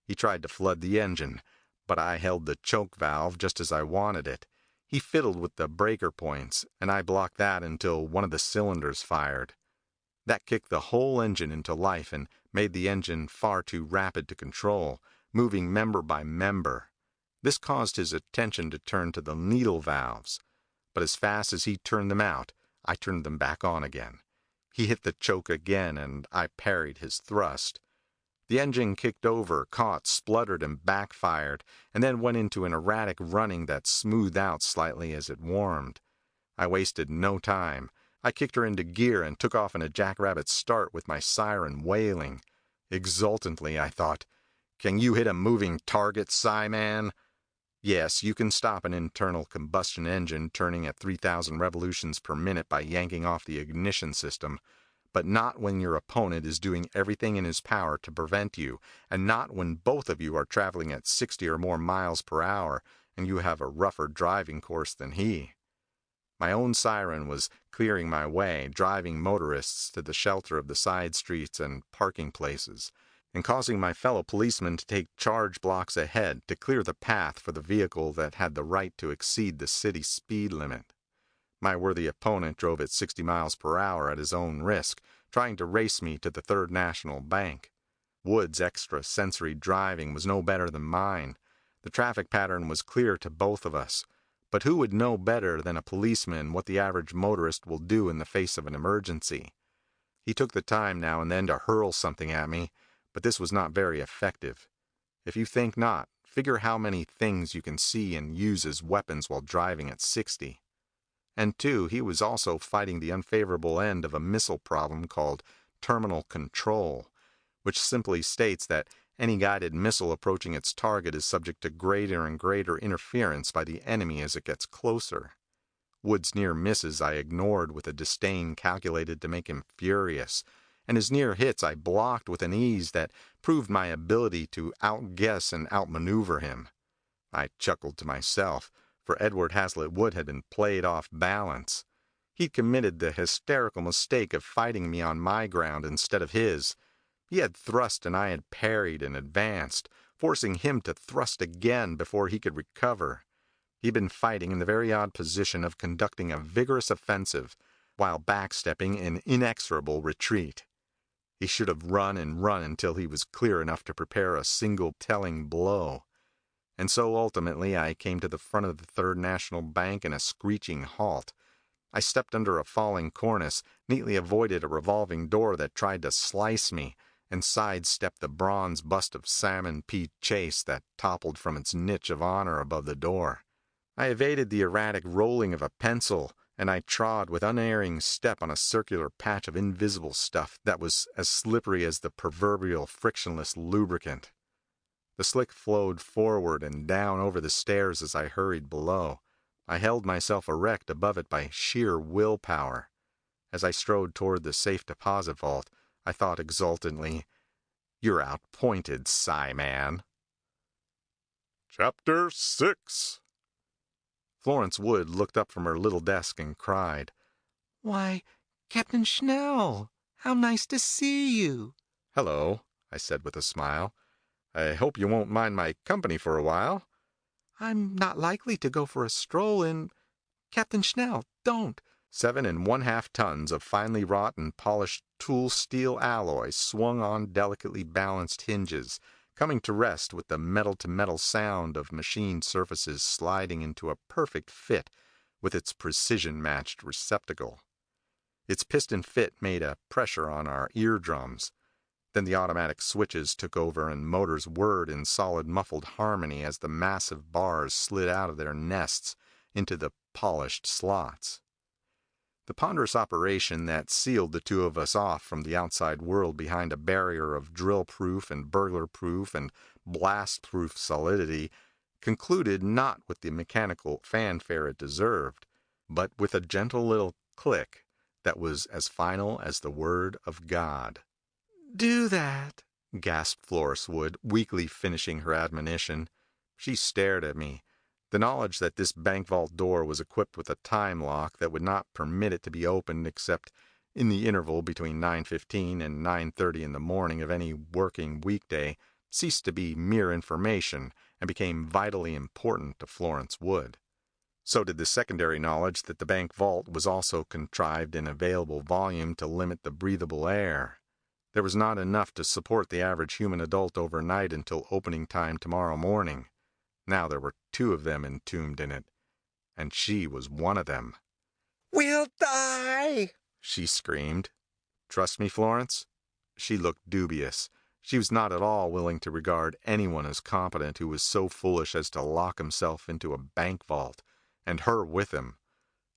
He tried to flood the engine, but I held the choke valve just as I wanted it. He fiddled with the breaker points, and I blocked that until one of the cylinders fired. That kicked the whole engine into life and made the engine far too rapid to control, moving member by member. This caused his attention to turn to the needle valves, but as fast as he turned them out, I turned them back on again. He hit the choke again, and I parried his thrust. The engine kicked over, caught, spluttered, and backfired, and then went into an erratic running that smoothed out slightly as it warmed. I wasted no time. I kicked her into gear and took off in a jackrabbit start with my siren wailing. Exultantly, I thought, "Can you hit a moving target, Sci-Man?" Yes, you can stop an internal combustion engine turning at 3,000 revolutions per minute by yanking off the ignition system, but not when your opponent is doing everything in his power to prevent you, and not when both of you are traveling at 60 or more miles per hour, and you have a rougher driving course than he. My own siren was clearing my way, driving motorists to the shelter of the side streets and parking places, and causing my fellow policemen to take charge blocks ahead to clear the path for the vehicle that had the right to exceed the city speed limit. My worthy opponent drove at 60 miles per hour at his own risk, trying to race me to the Third National Bank. Wood's extra-sensory driving was no better than mine. The traffic pattern was clear to both of us. But who would know better than a policeman what the average motorist will do in the face of an emergency? He took the time now and then to hurl something at me, but this was not very effective. If you think not, figure how many things you can see and use as weapons while driving at 60. And two, he was also fighting the unfavorable end of a missile problem called terminal control, which simply states that any guided missile approaching its target is subject to greater and greater interference by the enemy as it gets closer. Wood's near misses I ignored with a disdain calculated to make him furious, and his near hits I blocked with an ease that proved my ability to outguess and outmaneuver him. I chuckled to myself, for Edward Hazlitt Wood had been played off balance. He'd committed the hysterical mistake of fighting me on my ground instead of his. He had thrust and I had parried and advanced, forcing him to thrust again before he could recover. He'd been fighting in the very odd position of conducting a vigorous offensive, while backstepping in inexorable retreat. He should have run and run until he was clear enough to prepare a single telling blow. And so ultimately I came to the front of the Third National Bank in a screeching halt. I stepped under a falling cornice, neatly avoided a revolving door that tried to slice me, and sidestepped the bronze bust of Salmon P. Chase that toppled from its niche of honor above the door. I evaded the erratic rolling of a pencil, and I trod with unerring step on a circular patch of invisible stuff that was as slippery as the proverbial frictionless lubricant. The slick flowed forward and down over the stairs as I hurried below. I held myself erect above it by sheer willpower. As I strode toward the safe deposit vault, I thought exultantly, "You're outpointed, Sci-Man." Chapter 6. Florence Wood looked up from her little desk and cried. Why, Captain Schnell, how nice to see you. Hello, I said with a smile. I hope you won't mind my company for a while. I'm not likely to go for a stroll in... Captain Schnell, don't. 7½ tons of finely wrought and polished tool steel alloy swung on delicately balanced hinges, coming to rest with the metal-to-metal sound of machine surfaces sliding into a perfect fit with its precision-matched receptacle. Its piston fit made a pressure on our eardrums. Then the automatic switches took over and motors whirred in solid muffled harmony as the massive bars slid out of their nests into the polished slots. The ponderous operation that sealed the two of us off from the outside world behind a barrier of drill-proof and burglar-proof and blast-proof solidity concluded not with the mechanical fanfare it deserved, but with a gentle little click that was as final as the word of God. Do that, gasped Florence Wood, weakly finishing her admonition. She stared at me. The knowledge that this bank vault door was equipped with a time lock that would not permit it to be opened except in the interval between 9:15 and 9:30 in the morning of any working weekday ceased to be mere information and became vitally important to Florence Wood. So did the secondary knowledge that the bank vault was also contrived in available volume to limit the breathable air. There was not enough to support the average human adult overnight until opening time tomorrow morning. Now there were 2 of them entombed in it, and she was one of them. We'll die, she screamed. Trust me, Florence? She looked dubious. She was not at all willing to regard anyone as competent who was so foolish as to lock himself into a bank vault, and her with him.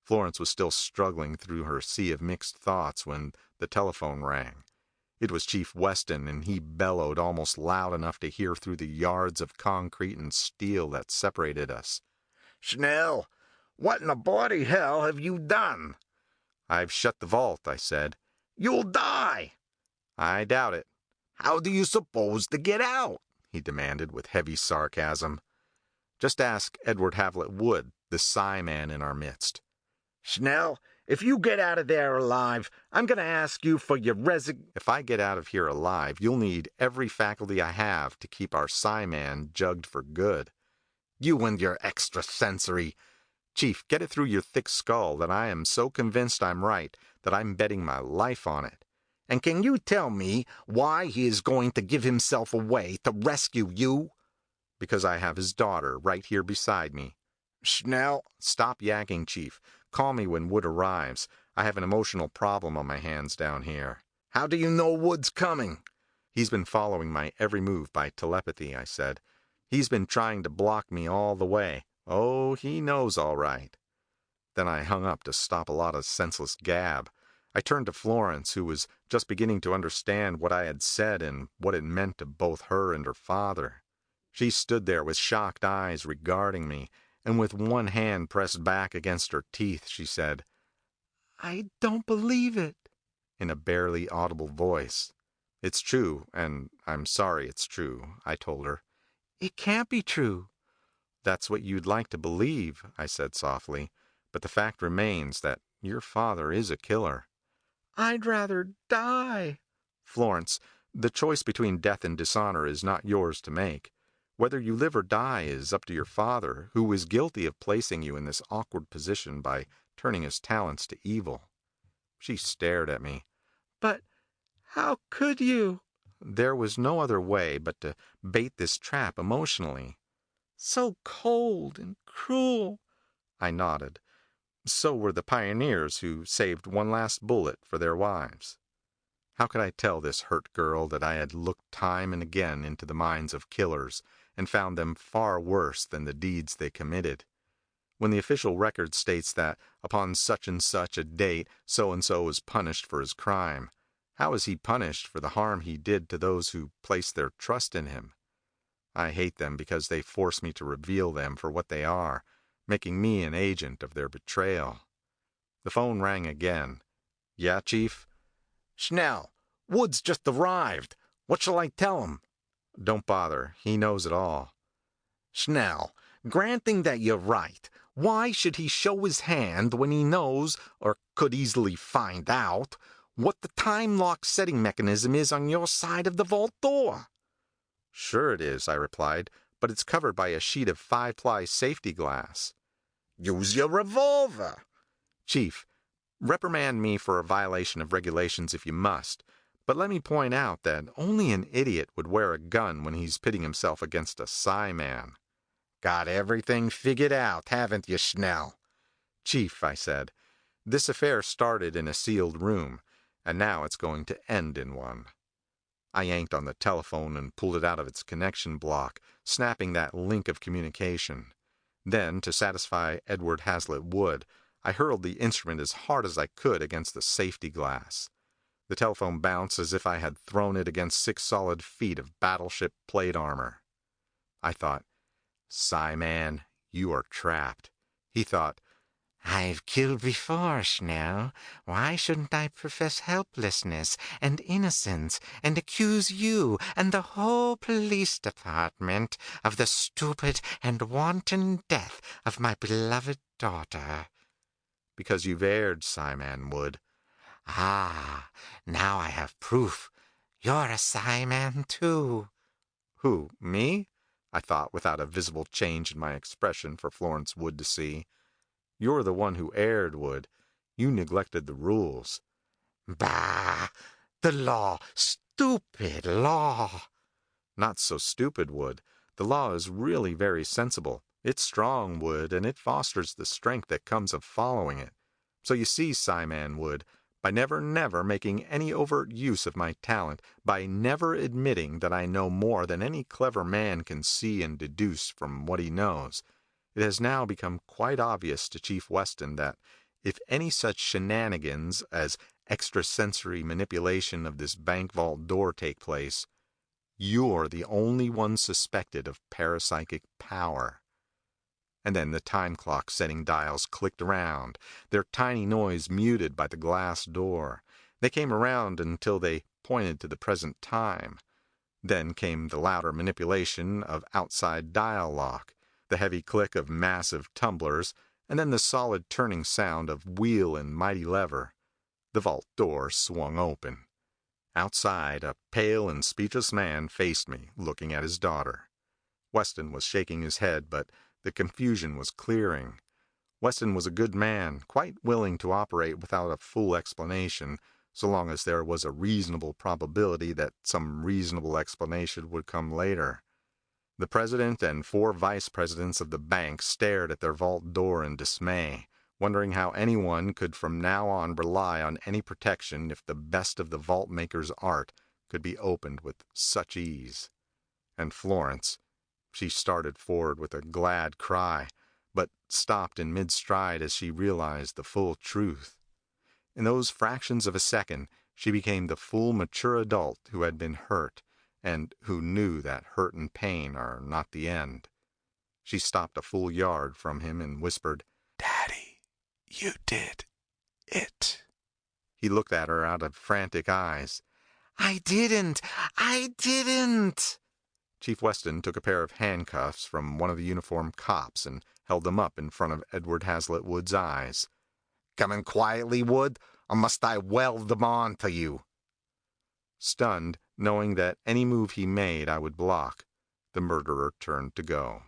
Florence was still struggling through her sea of mixed thoughts when the telephone rang. It was Chief Weston, and he bellowed almost loud enough to hear through the yards of concrete and steel that separated us. Schnell, what in the bloody hell have you done? I've shut the vault, I said. You'll die. I doubt it. How do you suppose to get out? He demanded with heavy sarcasm. Just ask Edward Havlet Wood, the Psi man in our midst. Schnell, if you get out of there alive, I'm going to ask you for your If I get out of here alive, you'll need every faculty I have to keep our Psi man jugged for good. You and your extrasensory. Chief, get it through your thick skull that I am so convinced I'm right that I'm betting my life on it. And can you tell me why he is going to give himself away to rescue you? Because I have his daughter right here beside me. Schnell. Stop yakking, Chief. Call me when Wood arrives. I have an emotional problem on my hands down here. How do you know Wood's coming? He's been following my every move by telepathy, I said. He's been trying to block me all the way. Oh, he knows all right. Then I hung up to stop a lot of senseless gab. I turned to Florence, who was just beginning to understand what I had said and what it meant to both her and her father. She stood there with shocked eyes regarding me, and with one hand pressed back against her teeth, she said, I don't believe it, in a barely audible voice. It's true, and I'm sorry it's true, I told her. It can't be true. That's what you'd like to believe, I said softly, but the fact remains that your father is a killer. I'd rather die. Florence, the choice between death and dishonor is not yours to make. Whether you live or die is up to your father, who is guilty of placing you in this awkward position by turning his talents to evil. She stared at me. But how could you? There was no other way but to bait this trap emotionally. So cold and cruel. I nodded. So were the pioneers who saved one last bullet for their wives. How could I tell this hurt girl that I had looked time and again into the minds of killers and found them far worse than the deeds they committed? When the official record states that upon such and such a date so-and-so was punished for his crime, how is he punished for the harm he did to those who placed their trust in him? I hate them because they force me to reveal them for what they are, making me an agent of their betrayal. The phone rang again. Yeah, Chief? Schnell, Wood's just arrived. What shall I tell him? Don't bother. He knows it all. Schnell, granting that you're right, Why should he show his hand when he knows, or could easily find out, what the time lock setting mechanism is on your side of the vault door? Sure it is, I replied, but it's covered by a sheet of 5-ply safety glass. Use your revolver. Chief, reprimand me for a violation of regulations if you must, but let me point out that only an idiot would wear a gun when he's pitting himself against a Psi-man. Got everything figured out, haven't you, Schnell? Chief, I said, this affair started in a sealed room, and now it's going to end in one. I yanked on the telephone and pulled it out of its connection block, snapping that link of communication. Then, to satisfy Edward Hazlitt Wood, I hurled the instrument as hard as I could against the safety glass. The telephone bounced as if I had thrown it against 6 solid feet of battleship plate armor. I thought, Psi-man, you are trapped. He thought, I've killed before, Schnell. Why shouldn't I profess helplessness and innocence and accuse you and the whole police department of the stupid and wanton death of my beloved daughter? Because you've erred, Psi-man Wood. Ah, now I have proof. You're a Psi-man, too. Who, me? I thought, without a visible change in my expression for Florence Wood to see. You're the one who erred, Wood. You neglected the rules. Bah! The law! Stupid law! Not so stupid, Wood. The law is really very sensible. It's strong, Wood, and it fosters the strength that comes of following it. So you see, Psi-man Wood, by never making any overt use of my talent, by never admitting that I know more than any clever man can see and deduce from what he knows, it has now become quite obvious to Chief Weston that if any such shenanigans as extrasensory manipulation of this bank vault door take place, you're the only one suspected of parapsychic power. And then the time clock setting dials clicked around, their tiny noise muted by the glass door. They came around until they pointed to the present time. Then came the louder manipulation of outside dial lock, the heavy click of massive tumblers, and then the solid turning sound of wheel and mighty lever. The vault door swung open. Outside, a pale and speechless man faced me, looking at his daughter. Weston was shaking his head, but the confusion was clearing. Weston was a good man, quite willing to operate without a full explanation, so long as there was a reasonable probability that some reasonable explanation would come later. The president and 4 vice presidents of the bank stared at their vault door in dismay, wondering how anyone could from now on rely on any protection if the best of the vault maker's art could be opened with such ease. And Florence, she started forward with a glad cry, but stopped in mid-stride as she realized the full truth. In those fractions of a second, she became the full mature adult who had been hurt, and who knew that hurt and pain are not the end. She stopped a full yard from him and whispered, "Daddy, you did it." He looked at her out of frantic eyes. I didn't! Chief Weston took a pair of handcuffs from one of the uniformed cops and held them up in front of Edward Hazlitt Wood's eyes. Coming quietly, Wood, or must I weld them on to you? Stunned, knowing that any move he made I would block, the murderer turned to go.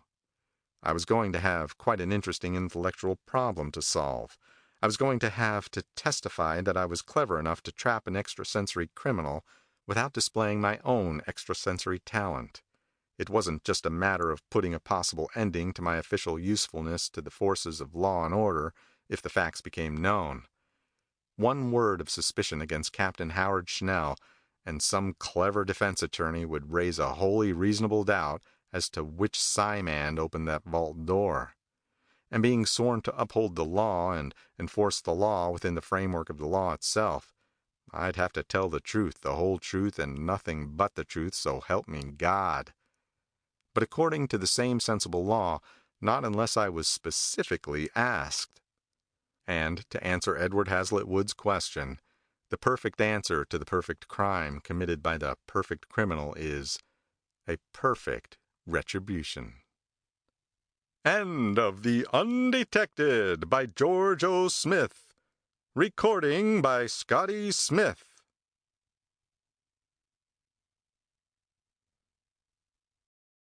I was going to have quite an interesting intellectual problem to solve. I was going to have to testify that I was clever enough to trap an extrasensory criminal without displaying my own extrasensory talent. It wasn't just a matter of putting a possible ending to my official usefulness to the forces of law and order if the facts became known. One word of suspicion against Captain Howard Schnell, and some clever defense attorney would raise a wholly reasonable doubt as to which Psi-man opened that vault door. And being sworn to uphold the law and enforce the law within the framework of the law itself, I'd have to tell the truth, the whole truth, and nothing but the truth, so help me God. But according to the same sensible law, not unless I was specifically asked. And to answer Edward Hazlitt Wood's question, the perfect answer to the perfect crime committed by the perfect criminal is a perfect retribution. End of the Undetected by George O. Smith. Recording by Scotty Smith.